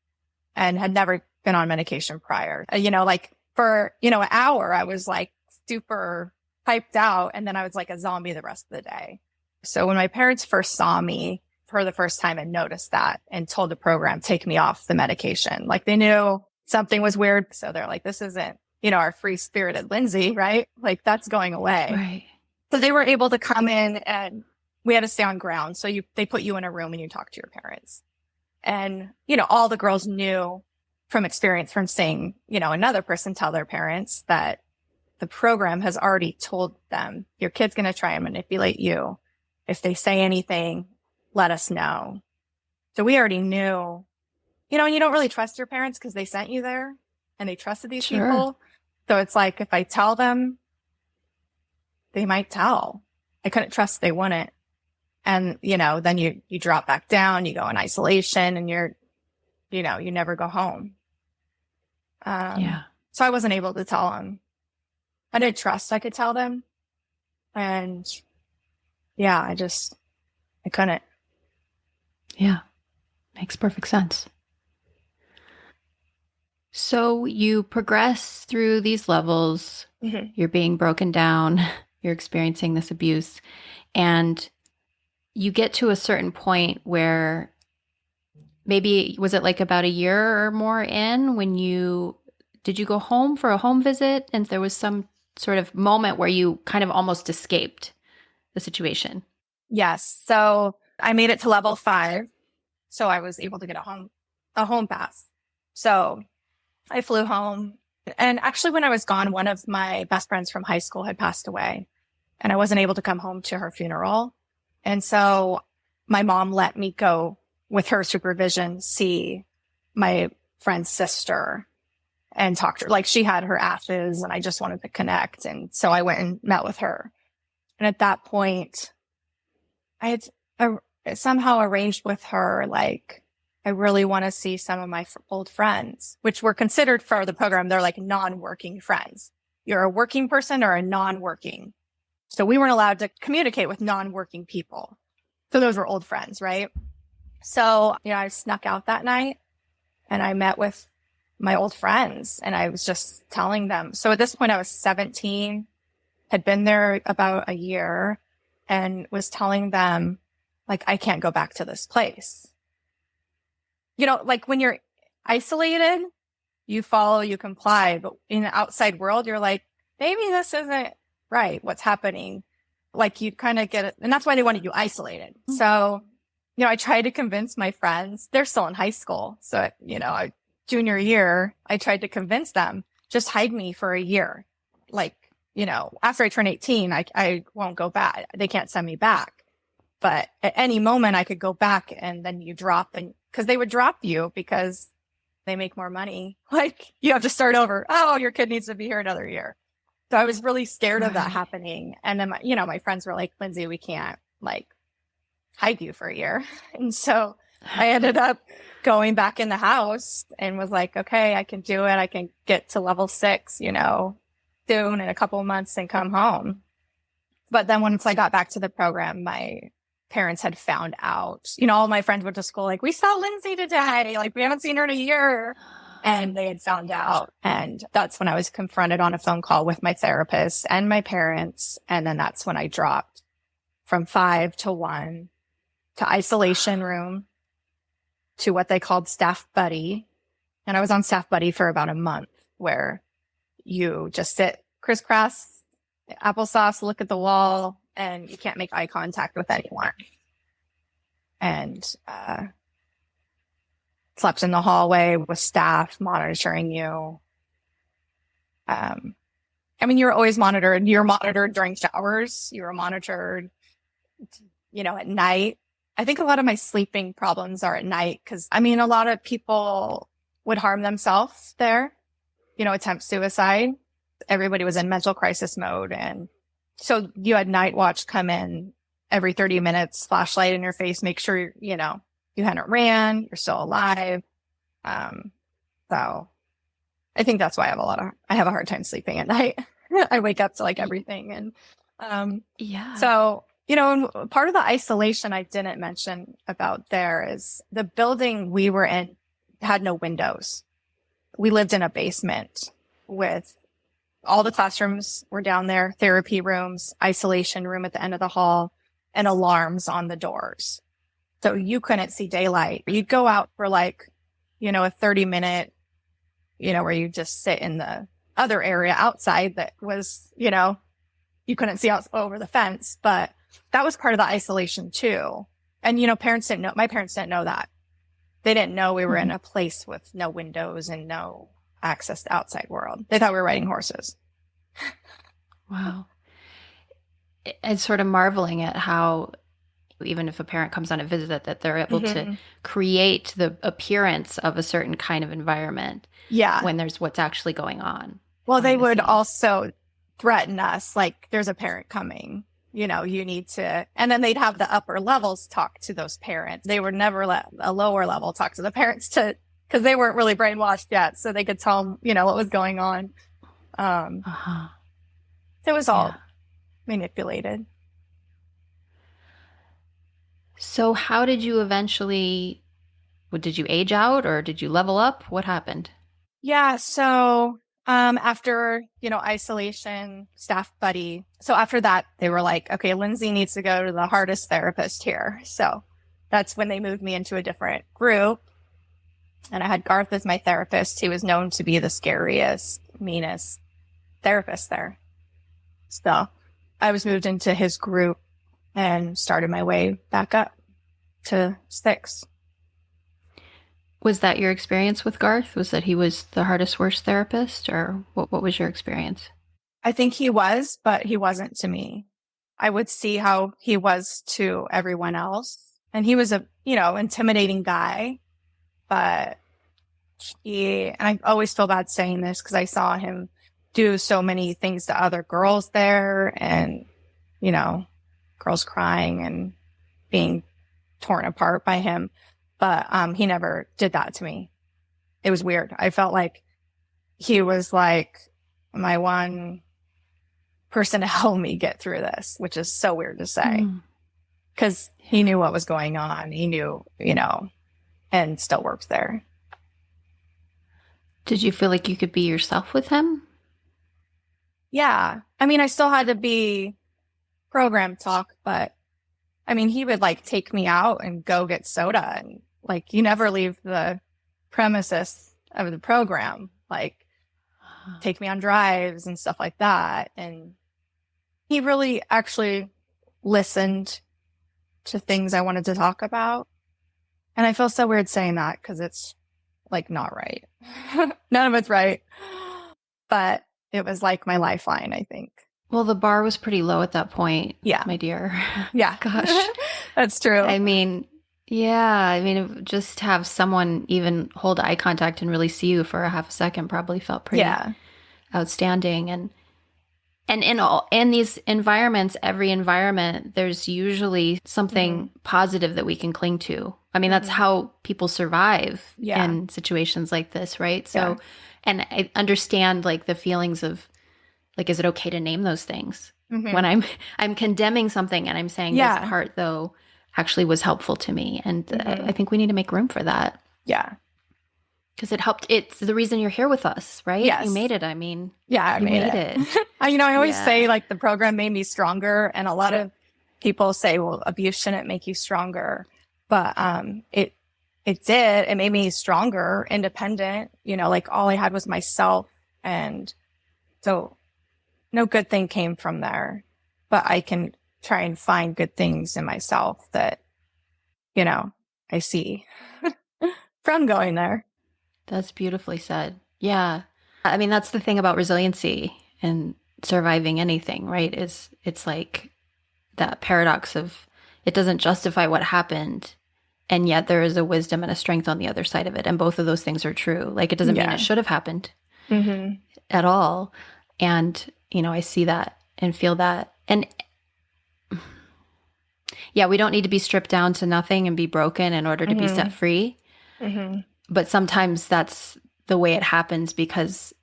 and had never been on medication prior. Like for, an hour, I was like super hyped out. And then I was like a zombie the rest of the day. So when my parents first saw me for the first time and noticed that and told the program, take me off the medication, like they knew something was weird. So they're like, this isn't, our free spirited Lindsay, right? Like that's going away.
Right.
So they were able to come in and we had to stay on ground. So they put you in a room and you talk to your parents. And, all the girls knew from experience from seeing, another person tell their parents that the program has already told them, your kid's going to try and manipulate you. If they say anything, let us know. So we already knew, and you don't really trust your parents because they sent you there and they trusted these people. So it's like, if I tell them, they might tell. I couldn't trust they wouldn't. And, then you drop back down, you go in isolation and you never go home. So I wasn't able to tell them. I didn't trust I could tell them. And I couldn't.
Yeah. Makes perfect sense. So you progress through these levels. You're being broken down. You're experiencing this abuse. And you get to a certain point where maybe, was it like about a year or more in when did you go home for a home visit? And there was some sort of moment where you kind of almost escaped the situation.
Yes. So I made it to level 5. So I was able to get a home pass. So I flew home. And actually, when I was gone, one of my best friends from high school had passed away and I wasn't able to come home to her funeral. And so my mom let me go with her supervision, see my friend's sister and talk to her. Like she had her ashes and I just wanted to connect. And so I went and met with her. And at that point, I had somehow arranged with her, like, I really want to see some of my old friends, which were considered for the program. They're like non-working friends. You're a working person or a non-working. So we weren't allowed to communicate with non-working people. So those were old friends, right? So, I snuck out that night and I met with my old friends and I was just telling them. So at this point I was 17, had been there about a year and was telling them, like, I can't go back to this place. Like when you're isolated, you follow, you comply. But in the outside world, you're like, maybe this isn't right. What's happening? Like you kind of get it. And that's why they wanted you isolated. Mm-hmm. So, I tried to convince my friends. They're still in high school. So, junior year, I tried to convince them, just hide me for a year. Like, after I turn 18, I won't go back. They can't send me back. But at any moment I could go back and then you drop, and because they would drop you because they make more money. Like, you have to start over. Oh, your kid needs to be here another year. So I was really scared of that happening. And then, my friends were like, Lindsay, we can't like hide you for a year. And so I ended up going back in the house and was like, okay, I can do it. I can get to level 6, soon in a couple of months and come home. But then once I got back to the program, my parents had found out, all my friends went to school, like, we saw Lindsay today. Like, we haven't seen her in a year. And they had found out. And that's when I was confronted on a phone call with my therapist and my parents. And then that's when I dropped from 5 to 1 to isolation room to what they called staff buddy. And I was on staff buddy for about a month, where you just sit crisscross, applesauce, look at the wall, and you can't make eye contact with anyone. And slept in the hallway with staff monitoring you. You're always monitored. You're monitored during showers. You were monitored, at night. I think a lot of my sleeping problems are at night because, a lot of people would harm themselves there, attempt suicide. Everybody was in mental crisis mode. And so you had night watch come in every 30 minutes, flashlight in your face, make sure, you hadn't ran, you're still alive. So I think that's why I have a hard time sleeping at night. I wake up to like everything. And, so, part of the isolation I didn't mention about there is the building we were in had no windows. We lived in a basement with all the classrooms were down there, therapy rooms, isolation room at the end of the hall, and alarms on the doors. So you couldn't see daylight. You'd go out for like, a 30-minute, where you just sit in the other area outside that was, you couldn't see out over the fence, but that was part of the isolation too. And, my parents didn't know that. They didn't know we were in a place with no windows and no access to outside world. They thought we were riding horses.
Wow. It's sort of marveling at how, even if a parent comes on a visit, that they're able to create the appearance of a certain kind of environment.
Yeah.
When there's what's actually going on.
Well, they would also threaten us, like, there's a parent coming, you need to, and then they'd have the upper levels talk to those parents. They would never let a lower level talk to the parents because they weren't really brainwashed yet. So they could tell them, what was going on. It was all manipulated.
So how did you eventually, did you age out or did you level up? What happened?
Yeah. So, after, isolation, staff buddy. So after that, they were like, okay, Lindsay needs to go to the hardest therapist here. So that's when they moved me into a different group. And I had Garth as my therapist. He was known to be the scariest, meanest therapist there. So I was moved into his group and started my way back up to 6.
Was that your experience with Garth? Was that he was the hardest, worst therapist, or what was your experience?
I think he was, but he wasn't to me. I would see how he was to everyone else. And he was a, intimidating guy, but and I always feel bad saying this because I saw him do so many things to other girls there and, girls crying and being torn apart by him. But he never did that to me. It was weird. I felt like he was like my one person to help me get through this, which is so weird to say. Because he knew what was going on. He knew, and still worked there.
Did you feel like you could be yourself with him?
Yeah. I still had to be program talk, but he would like take me out and go get soda and like, you never leave the premises of the program, like take me on drives and stuff like that. And he really actually listened to things I wanted to talk about. And I feel so weird saying that because it's like not right. None of it's right. But it was like my lifeline, I think.
Well, the bar was pretty low at that point.
Yeah.
My dear.
Yeah.
Gosh.
That's true.
I mean, yeah, I mean, just have someone even hold eye contact and really see you for a half a second probably felt pretty
Yeah.
outstanding. And in these environments, every environment, there's usually something positive that we can cling to. I mean, that's how people survive
Yeah.
in situations like this, right?
Yeah.
So, and I understand like the feelings of like, is it okay to name those things when I'm condemning something and I'm saying this
Yeah.
part though actually was helpful to me, and I think we need to make room for that
Yeah.
because it helped. It's the reason you're here with us, right? You
Yes.
made it. I mean,
Yeah, I
you
made
made
it.
it.
I always say
Yeah.
like the program made me stronger, and a lot of people say, well, abuse shouldn't make you stronger, but it did. It made me stronger, independent. Like all I had was myself, and so no good thing came from there. But I can try and find good things in myself that I see from going there.
That's beautifully said. Yeah. I mean, that's the thing about resiliency and surviving anything, right? Is it's like that paradox of it doesn't justify what happened, and yet there is a wisdom and a strength on the other side of it. And both of those things are true. Like it doesn't mean it
Yeah.
should have happened
Mm-hmm.
at all. And, I see that and feel that. And yeah, we don't need to be stripped down to nothing and be broken in order to be set free.
Mm-hmm.
But sometimes that's the way it happens because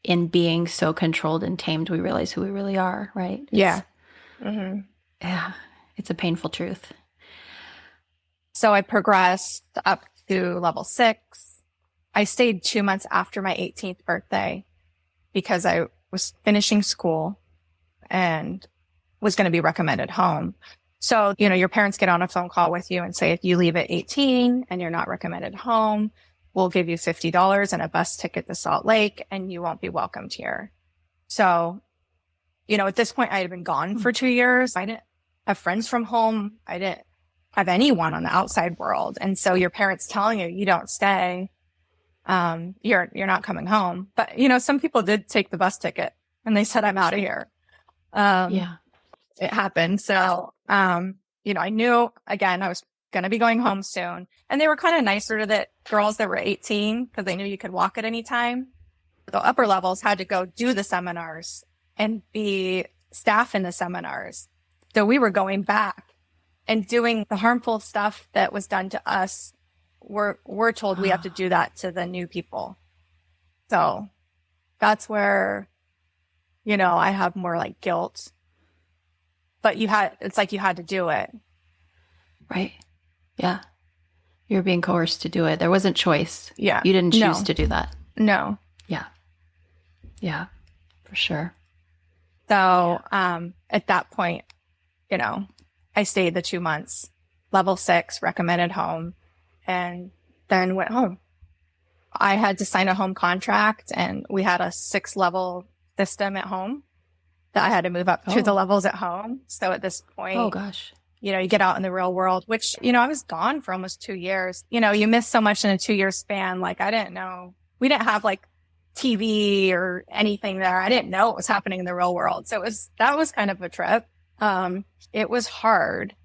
in being so controlled and tamed, we realize who we really are, right?
Yeah. Mm-hmm.
Yeah, it's a painful truth.
So I progressed up to level 6. I stayed 2 months after my 18th birthday because I was finishing school and was going to be recommended home. So, your parents get on a phone call with you and say, if you leave at 18 and you're not recommended home, we'll give you $50 and a bus ticket to Salt Lake and you won't be welcomed here. So, at this point I had been gone for 2 years. I didn't have friends from home. I didn't have anyone on the outside world. And so your parents telling you, you don't stay, you're not coming home. But, some people did take the bus ticket and they said, I'm out of here.
Yeah.
It happened. So, I knew again, I was going to be going home soon, and they were kind of nicer to the girls that were 18 because they knew you could walk at any time. The upper levels had to go do the seminars and be staff in the seminars. So we were going back and doing the harmful stuff that was done to us. We're told we have to do that to the new people. So that's where, I have more like guilt. But it's like you had to do it.
Right. Yeah. You're being coerced to do it. There wasn't choice.
Yeah.
You didn't choose to do that.
No.
Yeah. Yeah, for sure.
So at that point, I stayed the 2 months, level 6, recommended home, and then went home. I had to sign a home contract, and we had a 6-level system at home that I had to move up to the levels at home. So at this point,
oh gosh,
you get out in the real world, which, I was gone for almost 2 years. You miss so much in a 2-year span. Like I didn't know, we didn't have like TV or anything there. I didn't know what was happening in the real world. So that was kind of a trip. It was hard.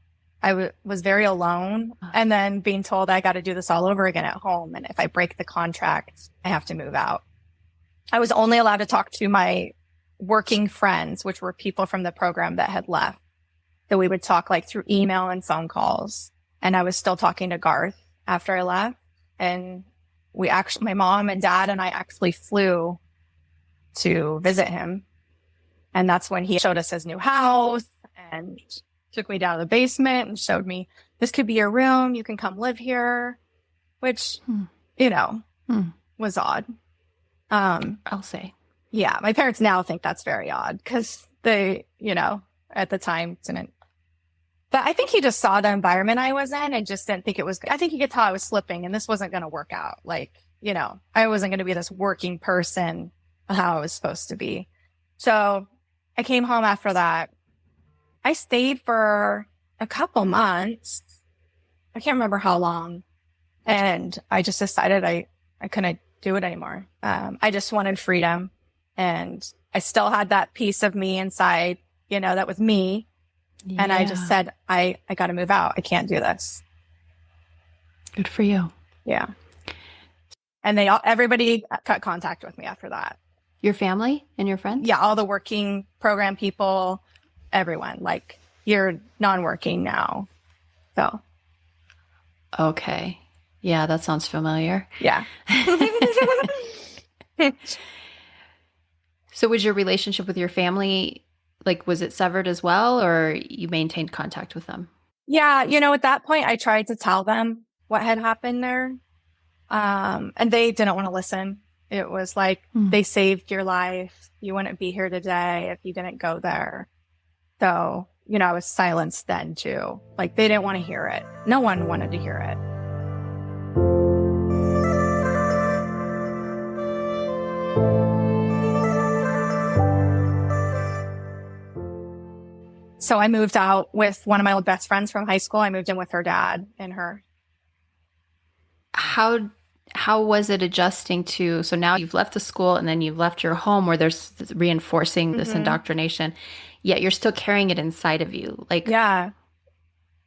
I was very alone, and then being told I got to do this all over again at home. And if I break the contract, I have to move out. I was only allowed to talk to my working friends, which were people from the program that had left. So we would talk like through email and phone calls. And I was still talking to Garth after I left. And my mom and dad and I actually flew to visit him. And that's when he showed us his new house and took me down to the basement and showed me, this could be your room. You can come live here, which, was odd.
I'll say.
Yeah, my parents now think that's very odd because they, at the time didn't. But I think he just saw the environment I was in and just didn't think it was. I think he could tell I was slipping and this wasn't going to work out. Like, I wasn't going to be this working person how I was supposed to be. So I came home after that. I stayed for a couple months. I can't remember how long. And I just decided I couldn't do it anymore. I just wanted freedom. And I still had that piece of me inside, that was me. And I just
Yeah.
said, I got to move out. I can't do this.
Good for you.
Yeah. And everybody cut contact with me after that.
Your family and your friends?
Yeah. All the working program people, everyone, like, you're non-working now. So.
Okay. Yeah, that sounds familiar.
Yeah.
So was your relationship with your family, like, was it severed as well, or you maintained contact with them?
Yeah. At that point, I tried to tell them what had happened there. And they didn't want to listen. It was like, they saved your life. You wouldn't be here today if you didn't go there. So, I was silenced then too. Like, they didn't want to hear it. No one wanted to hear it. So I moved out with one of my old best friends from high school. I moved in with her dad and her.
How was it adjusting to, so now you've left the school and then you've left your home where there's reinforcing this indoctrination, yet you're still carrying it inside of you. Like,
Yeah.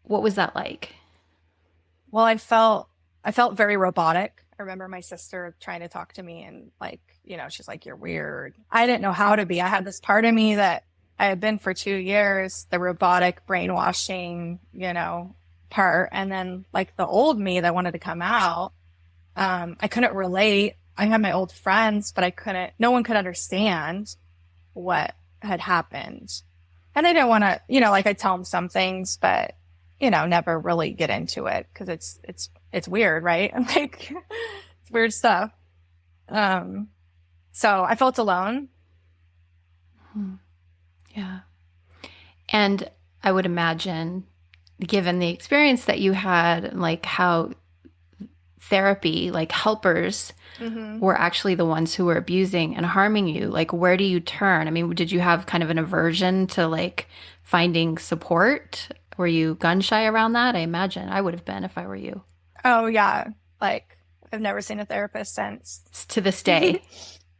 What was that like?
Well, I felt very robotic. I remember my sister trying to talk to me and, like, she's like, you're weird. I didn't know how to be. I had this part of me that I had been for 2 years, the robotic brainwashing, part. And then, like, the old me that wanted to come out. I couldn't relate. I had my old friends, but no one could understand what had happened. And they didn't want to, like, I tell them some things, but, never really get into it because it's weird, right? Like, it's weird stuff. So I felt alone.
Yeah. And I would imagine, given the experience that you had, like, how therapy, like, helpers were actually the ones who were abusing and harming you. Like, where do you turn? I mean, did you have kind of an aversion to, like, finding support? Were you gun shy around that? I imagine I would have been if I were you.
Oh, yeah. Like, I've never seen a therapist since.
To this day.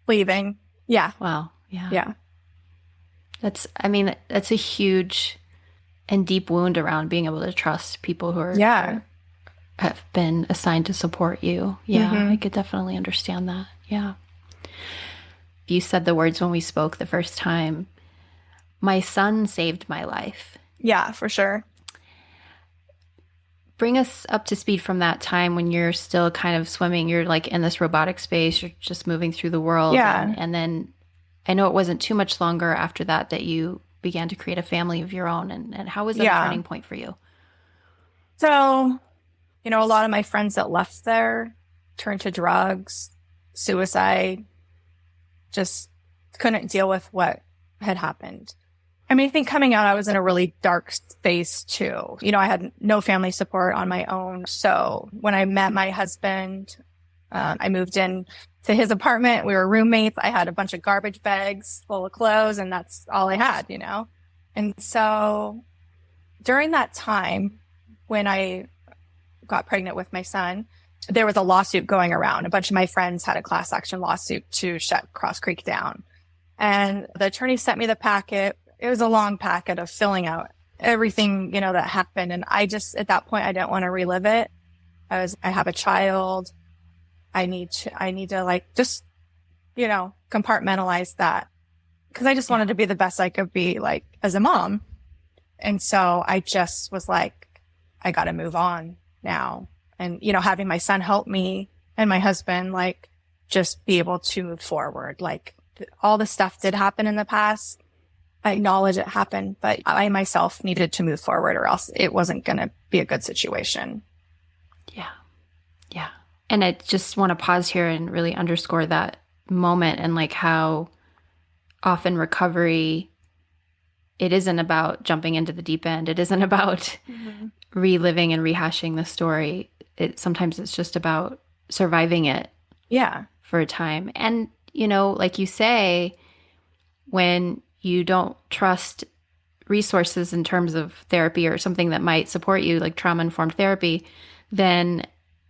Leaving. Yeah.
Wow. Yeah.
Yeah.
That's a huge and deep wound around being able to trust people who are, have been assigned to support you. Yeah, I could definitely understand that. Yeah. You said the words when we spoke the first time, my son saved my life.
Yeah, for sure.
Bring us up to speed from that time when you're still kind of swimming. You're, like, in this robotic space. You're just moving through the world.
Yeah.
And then I know it wasn't too much longer after that you began to create a family of your own. And how was that a turning point for you?
So, a lot of my friends that left there turned to drugs, suicide, just couldn't deal with what had happened. I mean, I think coming out, I was in a really dark space too. I had no family support on my own. So when I met my husband, I moved in to his apartment. We were roommates. I had a bunch of garbage bags full of clothes, and that's all I had, And so during that time, when I got pregnant with my son, there was a lawsuit going around. A bunch of my friends had a class action lawsuit to shut Cross Creek down. And the attorney sent me the packet. It was a long packet of filling out everything, that happened. And I just, at that point, I didn't want to relive it. I have a child. I need to like, just, compartmentalize that. Cause I just wanted to be the best I could be, like, as a mom. And so I just was like, I got to move on now. And, having my son help me and my husband, like, just be able to move forward. Like, all the stuff did happen in the past. I acknowledge it happened, but I myself needed to move forward or else it wasn't going to be a good situation.
Yeah. Yeah. And I just want to pause here and really underscore that moment and, like, how often recovery, it isn't about jumping into the deep end. It isn't about reliving and rehashing the story. Sometimes it's just about surviving it.
Yeah.
For a time. And, like you say, when you don't trust resources in terms of therapy or something that might support you, like trauma-informed therapy, then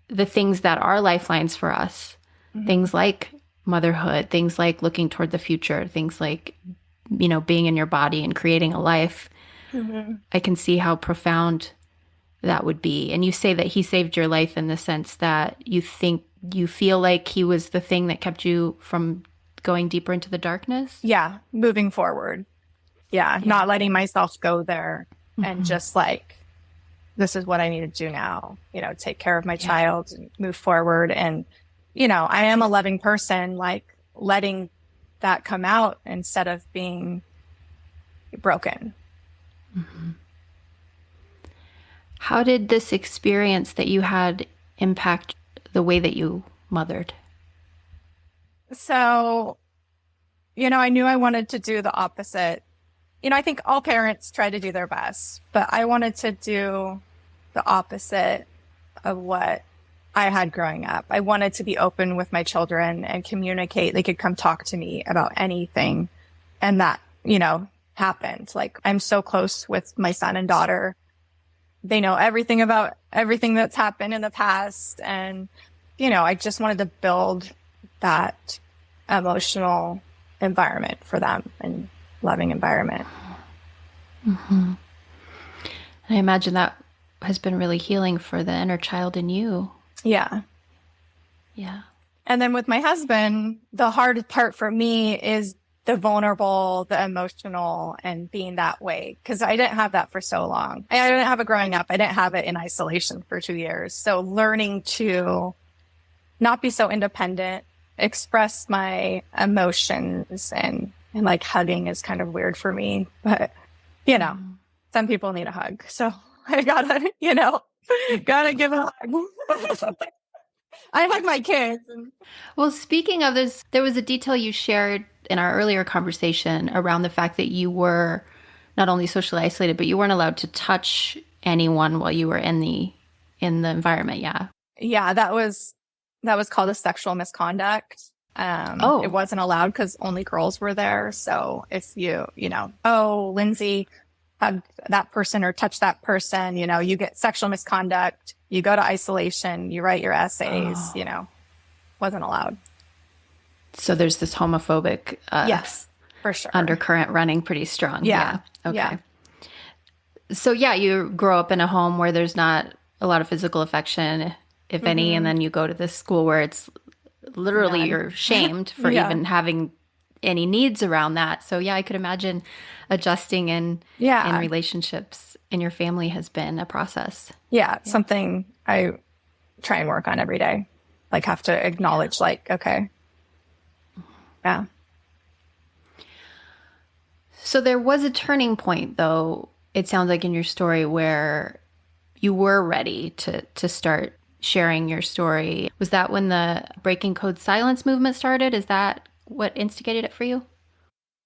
the things that are lifelines for us, things like motherhood, things like looking toward the future, things like, being in your body and creating a life, I can see how profound that would be. And you say that he saved your life in the sense that you feel like he was the thing that kept you from going deeper into the darkness?
Yeah, moving forward. Yeah, not letting myself go there and just like, this is what I need to do now, take care of my child and move forward. And, I am a loving person, like letting that come out instead of being broken.
How did this experience that you had impact the way that you mothered?
So, I knew I wanted to do the opposite. I think all parents try to do their best, but I wanted to do the opposite of what I had growing up. I wanted to be open with my children and communicate. They could come talk to me about anything. And that, happened. Like, I'm so close with my son and daughter. They know everything about everything that's happened in the past. And, I just wanted to build that emotional environment for them and loving environment.
And I imagine that has been really healing for the inner child in you.
Yeah.
Yeah.
And then with my husband, the hard part for me is the vulnerable, the emotional, and being that way. Because I didn't have that for so long. I didn't have it growing up. I didn't have it in isolation for 2 years. So learning to not be so independent, express my emotions, and like hugging is kind of weird for me. But, some people need a hug. So I gotta, gotta give a hug. I hug my kids.
Well, speaking of this, there was a detail you shared in our earlier conversation around the fact that you were not only socially isolated, but you weren't allowed to touch anyone while you were in the environment. Yeah.
Yeah, that was called a sexual misconduct. It wasn't allowed because only girls were there. So if Lindsay hugged that person or touched that person, you get sexual misconduct, you go to isolation, you write your essays, wasn't allowed.
So there's this homophobic
yes, for sure,
undercurrent running pretty strong.
Yeah.
Okay.
Yeah.
So you grow up in a home where there's not a lot of physical affection, if any, and then you go to this school where it's literally you're shamed for even having any needs around that. So I could imagine adjusting in relationships in your family has been a process.
Yeah, something I try and work on every day. Like, have to acknowledge, okay. Yeah.
So there was a turning point, though, it sounds like in your story, where you were ready to start sharing your story. Was that when the Breaking Code Silence movement started? Is that what instigated it for you?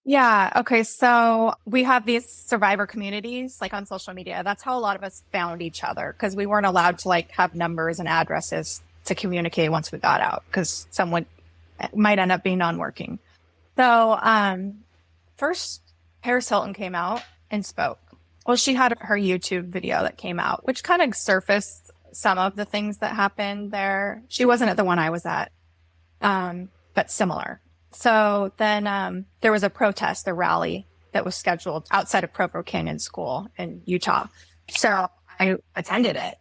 Yeah. Okay. So we have these survivor communities on social media. That's how a lot of us found each other, because we weren't allowed to have numbers and addresses to communicate once we got out, because someone might end up being non-working. So first, Paris Hilton came out and spoke. Well, she had her YouTube video that came out, which kind of surfaced some of the things that happened there. She wasn't at the one I was at, but similar. So then there was a protest, a rally that was scheduled outside of Provo Canyon School in Utah. So I attended it.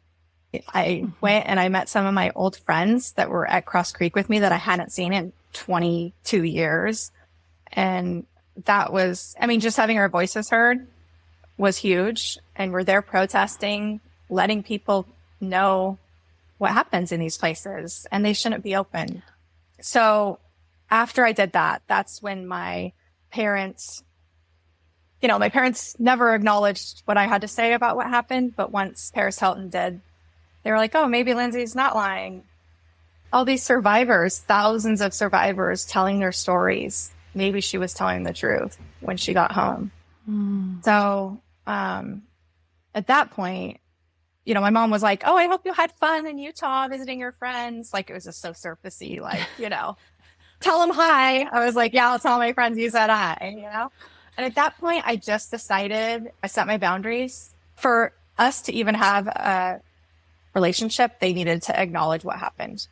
I went and I met some of my old friends that were at Cross Creek with me that I hadn't seen in 22 years. And that was, just having our voices heard was huge. And we're there protesting, letting people know what happens in these places, and they shouldn't be open. So after I did that, that's when my parents never acknowledged what I had to say about what happened. But once Paris Hilton did, they were like, oh, maybe Lindsay's not lying. All these survivors, thousands of survivors telling their stories. Maybe she was telling the truth when she got home. So at that point, my mom was like, oh, I hope you had fun in Utah visiting your friends. It was just so surfacey, tell them hi. I was like, yeah, I'll tell my friends you said hi, And at that point, I just decided, I set my boundaries. For us to even have a relationship, they needed to acknowledge what happened.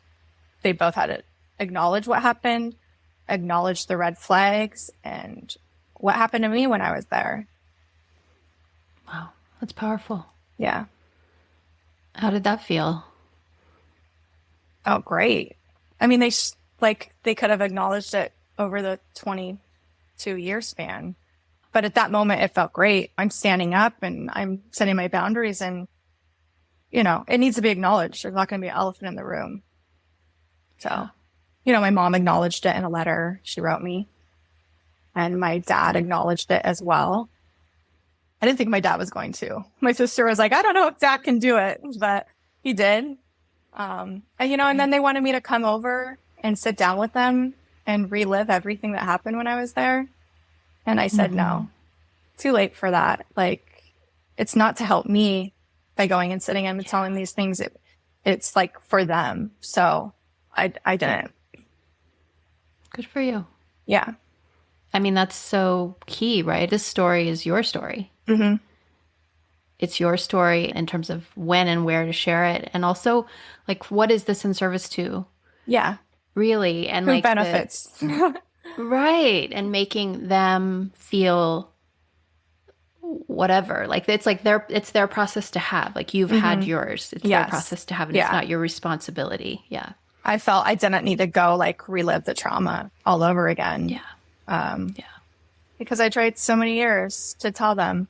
They both had to acknowledge what happened, acknowledge the red flags, and what happened to me when I was there.
Wow. That's powerful.
Yeah.
How did that feel?
Oh, great. I mean, they could have acknowledged it over the 22-year span. But at that moment, it felt great. I'm standing up and I'm setting my boundaries, and, it needs to be acknowledged. There's not going to be an elephant in the room. So, my mom acknowledged it in a letter she wrote me, and my dad acknowledged it as well. I didn't think my dad was going to. My sister was like, I don't know if dad can do it, but he did. And then they wanted me to come over and sit down with them and relive everything that happened when I was there. And I said, no, too late for that. Like, it's not to help me by going and sitting and telling these things. It's like for them. So I didn't.
Good for you.
Yeah.
I mean, that's so key, right? This story is your story.
Mm-hmm.
It's your story in terms of when and where to share it. And also, like, what is this in service to?
Yeah.
Really? And
who
like
benefits.
Right. And making them feel whatever. Like it's their process to have. Like you've had yours. It's their process to have, and it's not your responsibility. Yeah.
I felt I didn't need to go like relive the trauma all over again.
Yeah.
Because I tried so many years to tell them.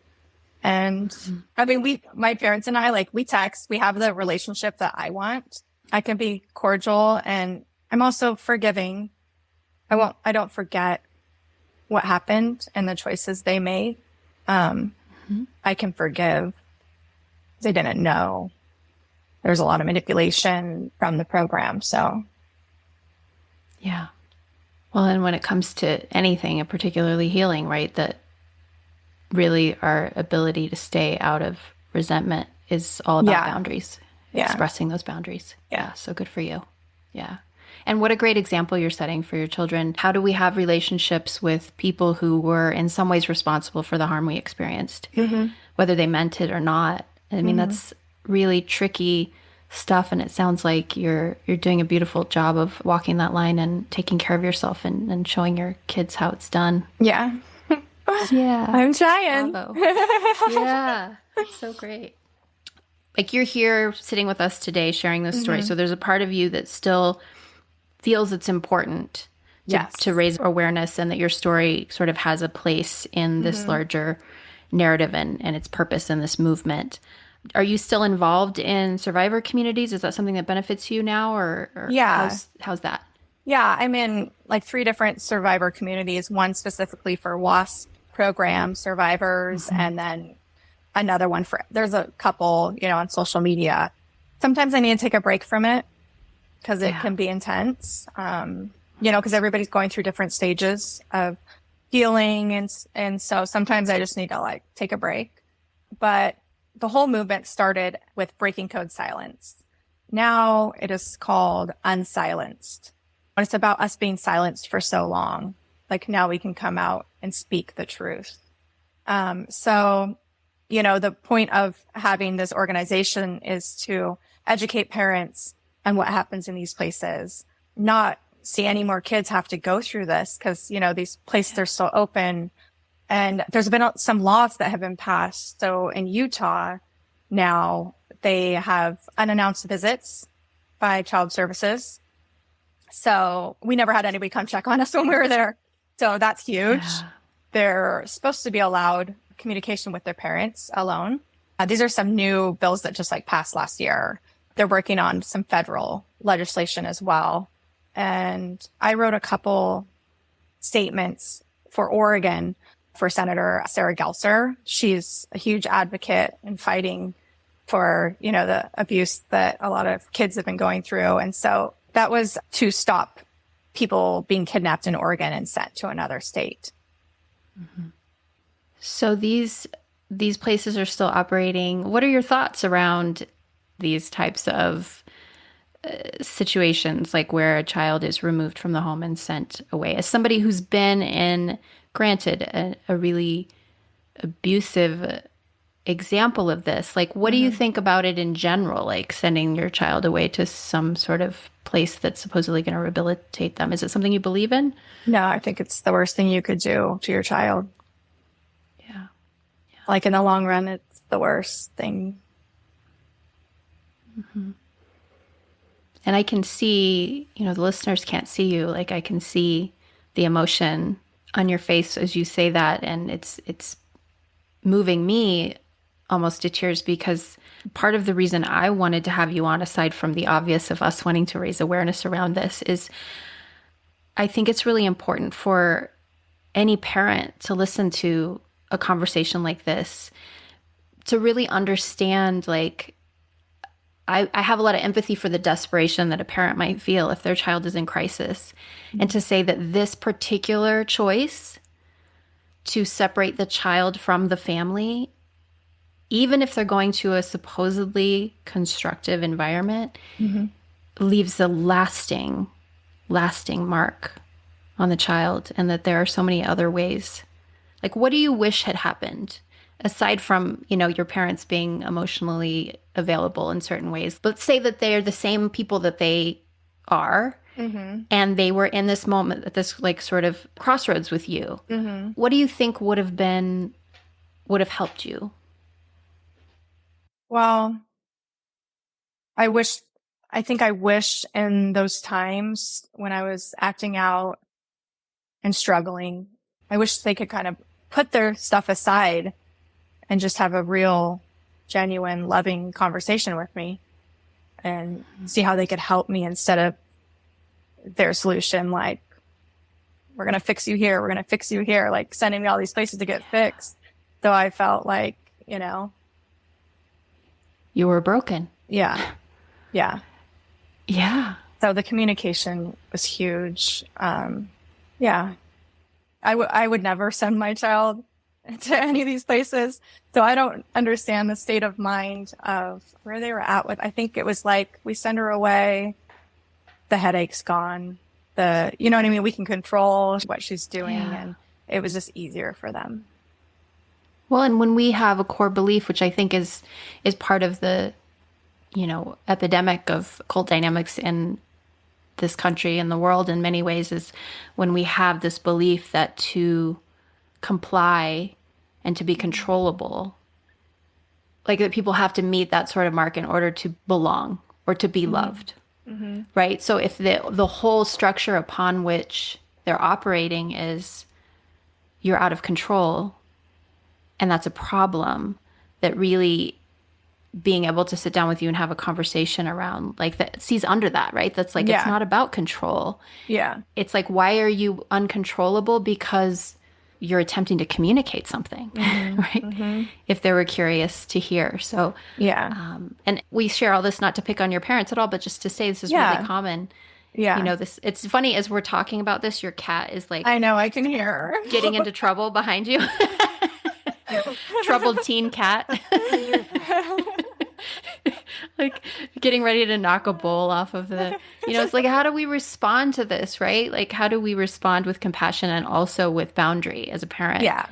And I mean, my parents and I, like, we text, we have the relationship that I want. I can be cordial, and I'm also forgiving. I don't forget what happened and the choices they made. I can forgive. They didn't know. There's a lot of manipulation from the program. So.
Yeah. Well, and when it comes to anything, and particularly healing, right, that really our ability to stay out of resentment is all about boundaries, expressing those boundaries. Yeah. So good for you. Yeah. And what a great example you're setting for your children. How do we have relationships with people who were in some ways responsible for the harm we experienced, whether they meant it or not? I mean, that's really tricky stuff. And it sounds like you're doing a beautiful job of walking that line and taking care of yourself and showing your kids how it's done.
Yeah.
Yeah.
I'm trying.
Bravo. Yeah. That's so great. Like you're here sitting with us today sharing this story. So there's a part of you that still feels it's important to raise awareness, and that your story sort of has a place in this larger narrative and its purpose in this movement. Are you still involved in survivor communities? Is that something that benefits you now, or how's that?
Yeah, I'm in like 3 different survivor communities, one specifically for WASP program survivors, and then another one there's a couple, on social media. Sometimes I need to take a break from it because it can be intense, because everybody's going through different stages of healing. And so sometimes I just need to like take a break. But the whole movement started with breaking code silence. Now it is called Unsilenced. And it's about us being silenced for so long. Like now we can come out and speak the truth. So, the point of having this organization is to educate parents on what happens in these places, not see any more kids have to go through this because, these places are so open. And there's been some laws that have been passed. So in Utah now, they have unannounced visits by child services. So we never had anybody come check on us when we were there. So that's huge. Yeah. They're supposed to be allowed communication with their parents alone. These are some new bills that just passed last year. They're working on some federal legislation as well. And I wrote a couple statements for Oregon for Senator Sarah Gelser. She's a huge advocate in fighting for, the abuse that a lot of kids have been going through. And so that was to stop people being kidnapped in Oregon and sent to another state.
So these places are still operating. What are your thoughts around these types of situations, like where a child is removed from the home and sent away? As somebody who's been in, granted, a really abusive example of this, like what do you think about it in general, like sending your child away to some sort of place that's supposedly going to rehabilitate them? Is it something you believe in?
No, I think it's the worst thing you could do to your child.
Yeah. Yeah.
Like in the long run, it's the worst thing.
Mm-hmm. And I can see, the listeners can't see you. Like I can see the emotion on your face as you say that. And it's moving me almost to tears, because part of the reason I wanted to have you on, aside from the obvious of us wanting to raise awareness around this, is I think it's really important for any parent to listen to a conversation like this, to really understand, like, I have a lot of empathy for the desperation that a parent might feel if their child is in crisis. Mm-hmm. And to say that this particular choice to separate the child from the family, even if they're going to a supposedly constructive environment, mm-hmm. leaves a lasting mark on the child, and that there are so many other ways. Like, what do you wish had happened? Aside from, your parents being emotionally available in certain ways. Let's say that they are the same people that they are, mm-hmm. and they were in this moment at this like sort of crossroads with you. Mm-hmm. What do you think would have helped you?
Well, I think I wish in those times when I was acting out and struggling, I wish they could kind of put their stuff aside and just have a real, genuine, loving conversation with me and see how they could help me, instead of their solution, like, we're going to fix you here, we're going to fix you here, like sending me all these places to get fixed. So I felt like,
you were broken.
Yeah. Yeah.
Yeah.
So the communication was huge. Yeah. I would never send my child to any of these places. So I don't understand the state of mind of where they were at with. I think it was like, we send her away, the headache's gone, you know what I mean? We can control what she's doing, and it was just easier for them.
Well, and when we have a core belief, which I think is part of the, epidemic of cult dynamics in this country and the world in many ways, is when we have this belief that to comply and to be controllable, like that people have to meet that sort of mark in order to belong or to be mm-hmm. loved. Mm-hmm. Right? So if the whole structure upon which they're operating is you're out of control, and that's a problem, that really being able to sit down with you and have a conversation around, like, that sees under that, right? That's like, it's not about control.
Yeah.
It's like, why are you uncontrollable? Because you're attempting to communicate something, mm-hmm. right? Mm-hmm. If they were curious to hear. So, and we share all this not to pick on your parents at all, but just to say this is really common.
Yeah.
It's funny, as we're talking about this, your cat is like,
I know, I can hear her
getting into trouble behind you. Troubled teen cat. Like getting ready to knock a bowl off of the, it's like, how do we respond to this, right? Like, how do we respond with compassion and also with boundary as a parent?
Yeah.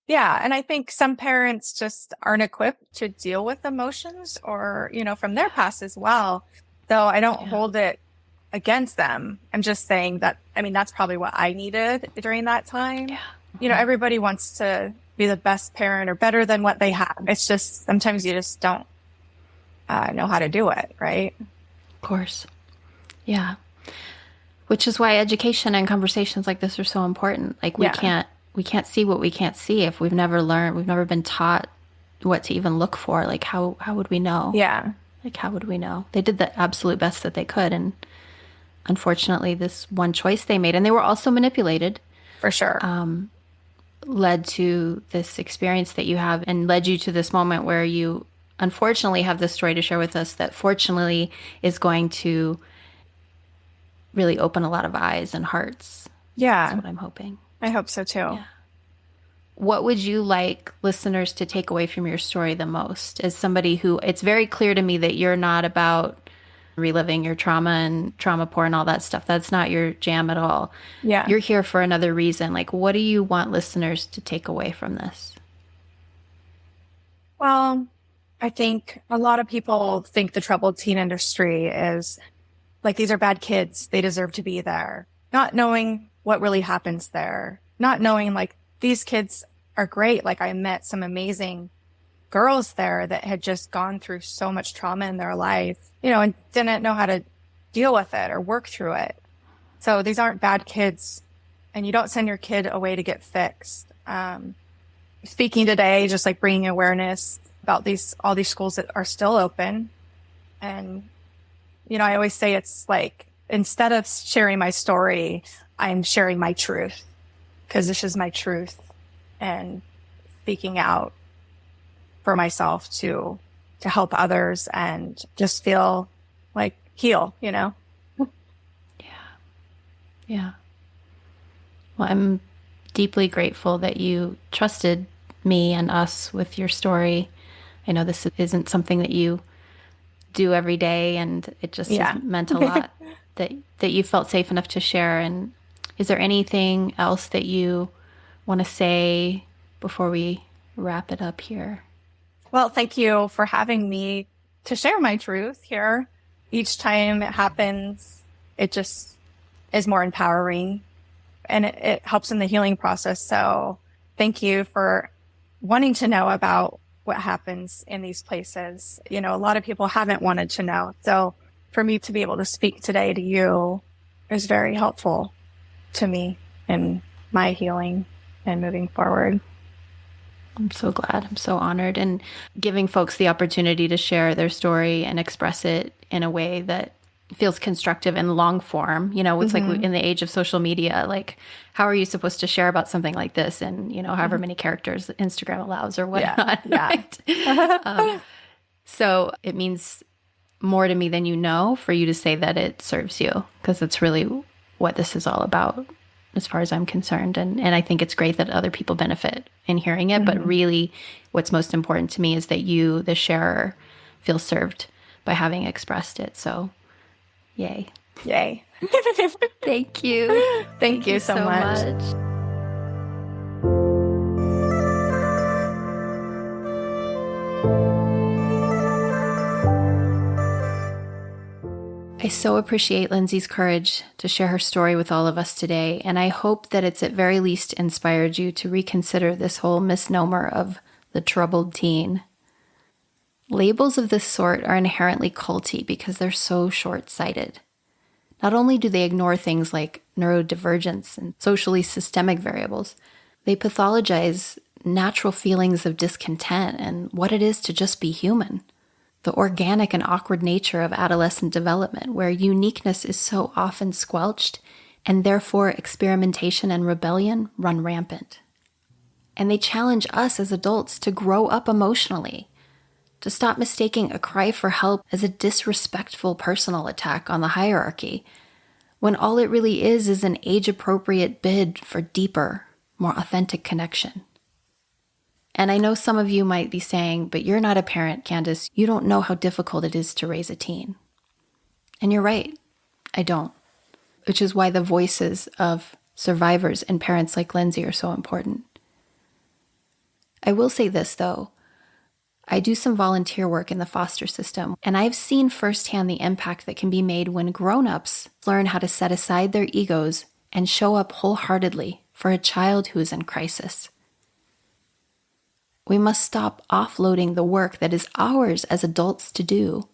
Yeah. And I think some parents just aren't equipped to deal with emotions, or, from their past as well. So I don't hold it against them. I'm just saying that, that's probably what I needed during that time. Yeah. Everybody wants to be the best parent or better than what they have. It's just, sometimes you just don't know how to do it, right?
Of course. Yeah. Which is why education and conversations like this are so important. Like, we can't see what we can't see if we've never learned, we've never been taught what to even look for. Like, how would we know?
Yeah.
Like, how would we know? They did the absolute best that they could. And unfortunately, this one choice they made, and they were also manipulated.
For sure.
Led to this experience that you have, and led you to this moment where you unfortunately have this story to share with us that fortunately is going to really open a lot of eyes and hearts.
Yeah.
That's what I'm hoping.
I hope so too. Yeah.
What would you like listeners to take away from your story the most? As somebody who, it's very clear to me that you're not about reliving your trauma and trauma porn, all that stuff. That's not your jam at all.
Yeah.
You're here for another reason. Like, what do you want listeners to take away from this?
Well, I think a lot of people think the troubled teen industry is like, these are bad kids, they deserve to be there. Not knowing what really happens there. Not knowing, like, these kids are great. Like I met some amazing girls there that had just gone through so much trauma in their life, and didn't know how to deal with it or work through it. So these aren't bad kids, and you don't send your kid away to get fixed. Speaking today, just like bringing awareness about all these schools that are still open. And, I always say it's like, instead of sharing my story, I'm sharing my truth, because this is my truth, and speaking out for myself to help others and just feel like heal.
Yeah. Well, I'm deeply grateful that you trusted me and us with your story. I know this isn't something that you do every day, and it just has meant a lot that you felt safe enough to share. And is there anything else that you want to say before we wrap it up here?
Well, thank you for having me to share my truth here. Each time it happens, it just is more empowering, and it helps in the healing process. So thank you for wanting to know about what happens in these places. A lot of people haven't wanted to know. So for me to be able to speak today to you is very helpful to me in my healing and moving forward.
I'm so glad. I'm so honored. And giving folks the opportunity to share their story and express it in a way that feels constructive and long form. It's like in the age of social media, like how are you supposed to share about something like this? And, however many characters Instagram allows or whatnot.
Yeah.
Right? So it means more to me than for you to say that it serves you, because that's really what this is all about, as far as I'm concerned. And I think it's great that other people benefit in hearing it. But really what's most important to me is that you, the sharer, feel served by having expressed it. So yay.
Yay.
Thank you.
Thank you so much.
I so appreciate Lindsay's courage to share her story with all of us today, and I hope that it's at very least inspired you to reconsider this whole misnomer of the troubled teen. Labels of this sort are inherently culty because they're so short-sighted. Not only do they ignore things like neurodivergence and socially systemic variables, they pathologize natural feelings of discontent and what it is to just be human. The organic and awkward nature of adolescent development, where uniqueness is so often squelched, and therefore experimentation and rebellion run rampant. And they challenge us as adults to grow up emotionally, to stop mistaking a cry for help as a disrespectful personal attack on the hierarchy, when all it really is an age-appropriate bid for deeper, more authentic connection. And I know some of you might be saying, but you're not a parent, Candace. You don't know how difficult it is to raise a teen. And you're right, I don't. Which is why the voices of survivors and parents like Lindsay are so important. I will say this, though. I do some volunteer work in the foster system, and I've seen firsthand the impact that can be made when grown-ups learn how to set aside their egos and show up wholeheartedly for a child who is in crisis. We must stop offloading the work that is ours as adults to do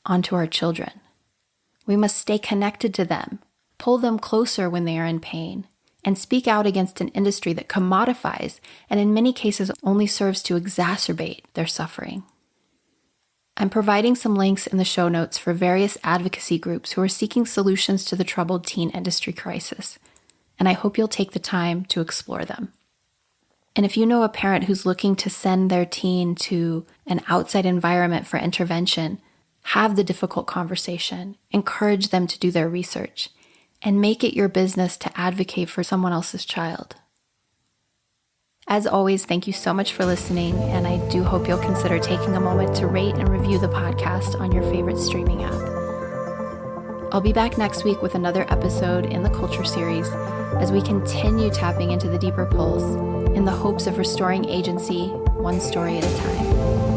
onto our children. We must stay connected to them, pull them closer when they are in pain, and speak out against an industry that commodifies and in many cases only serves to exacerbate their suffering. I'm providing some links in the show notes for various advocacy groups who are seeking solutions to the troubled teen industry crisis, and I hope you'll take the time to explore them. And if you know a parent who's looking to send their teen to an outside environment for intervention, have the difficult conversation, encourage them to do their research, and make it your business to advocate for someone else's child. As always, thank you so much for listening, and I do hope you'll consider taking a moment to rate and review the podcast on your favorite streaming app. I'll be back next week with another episode in the Culture series as we continue tapping into the deeper pulse in the hopes of restoring agency, one story at a time.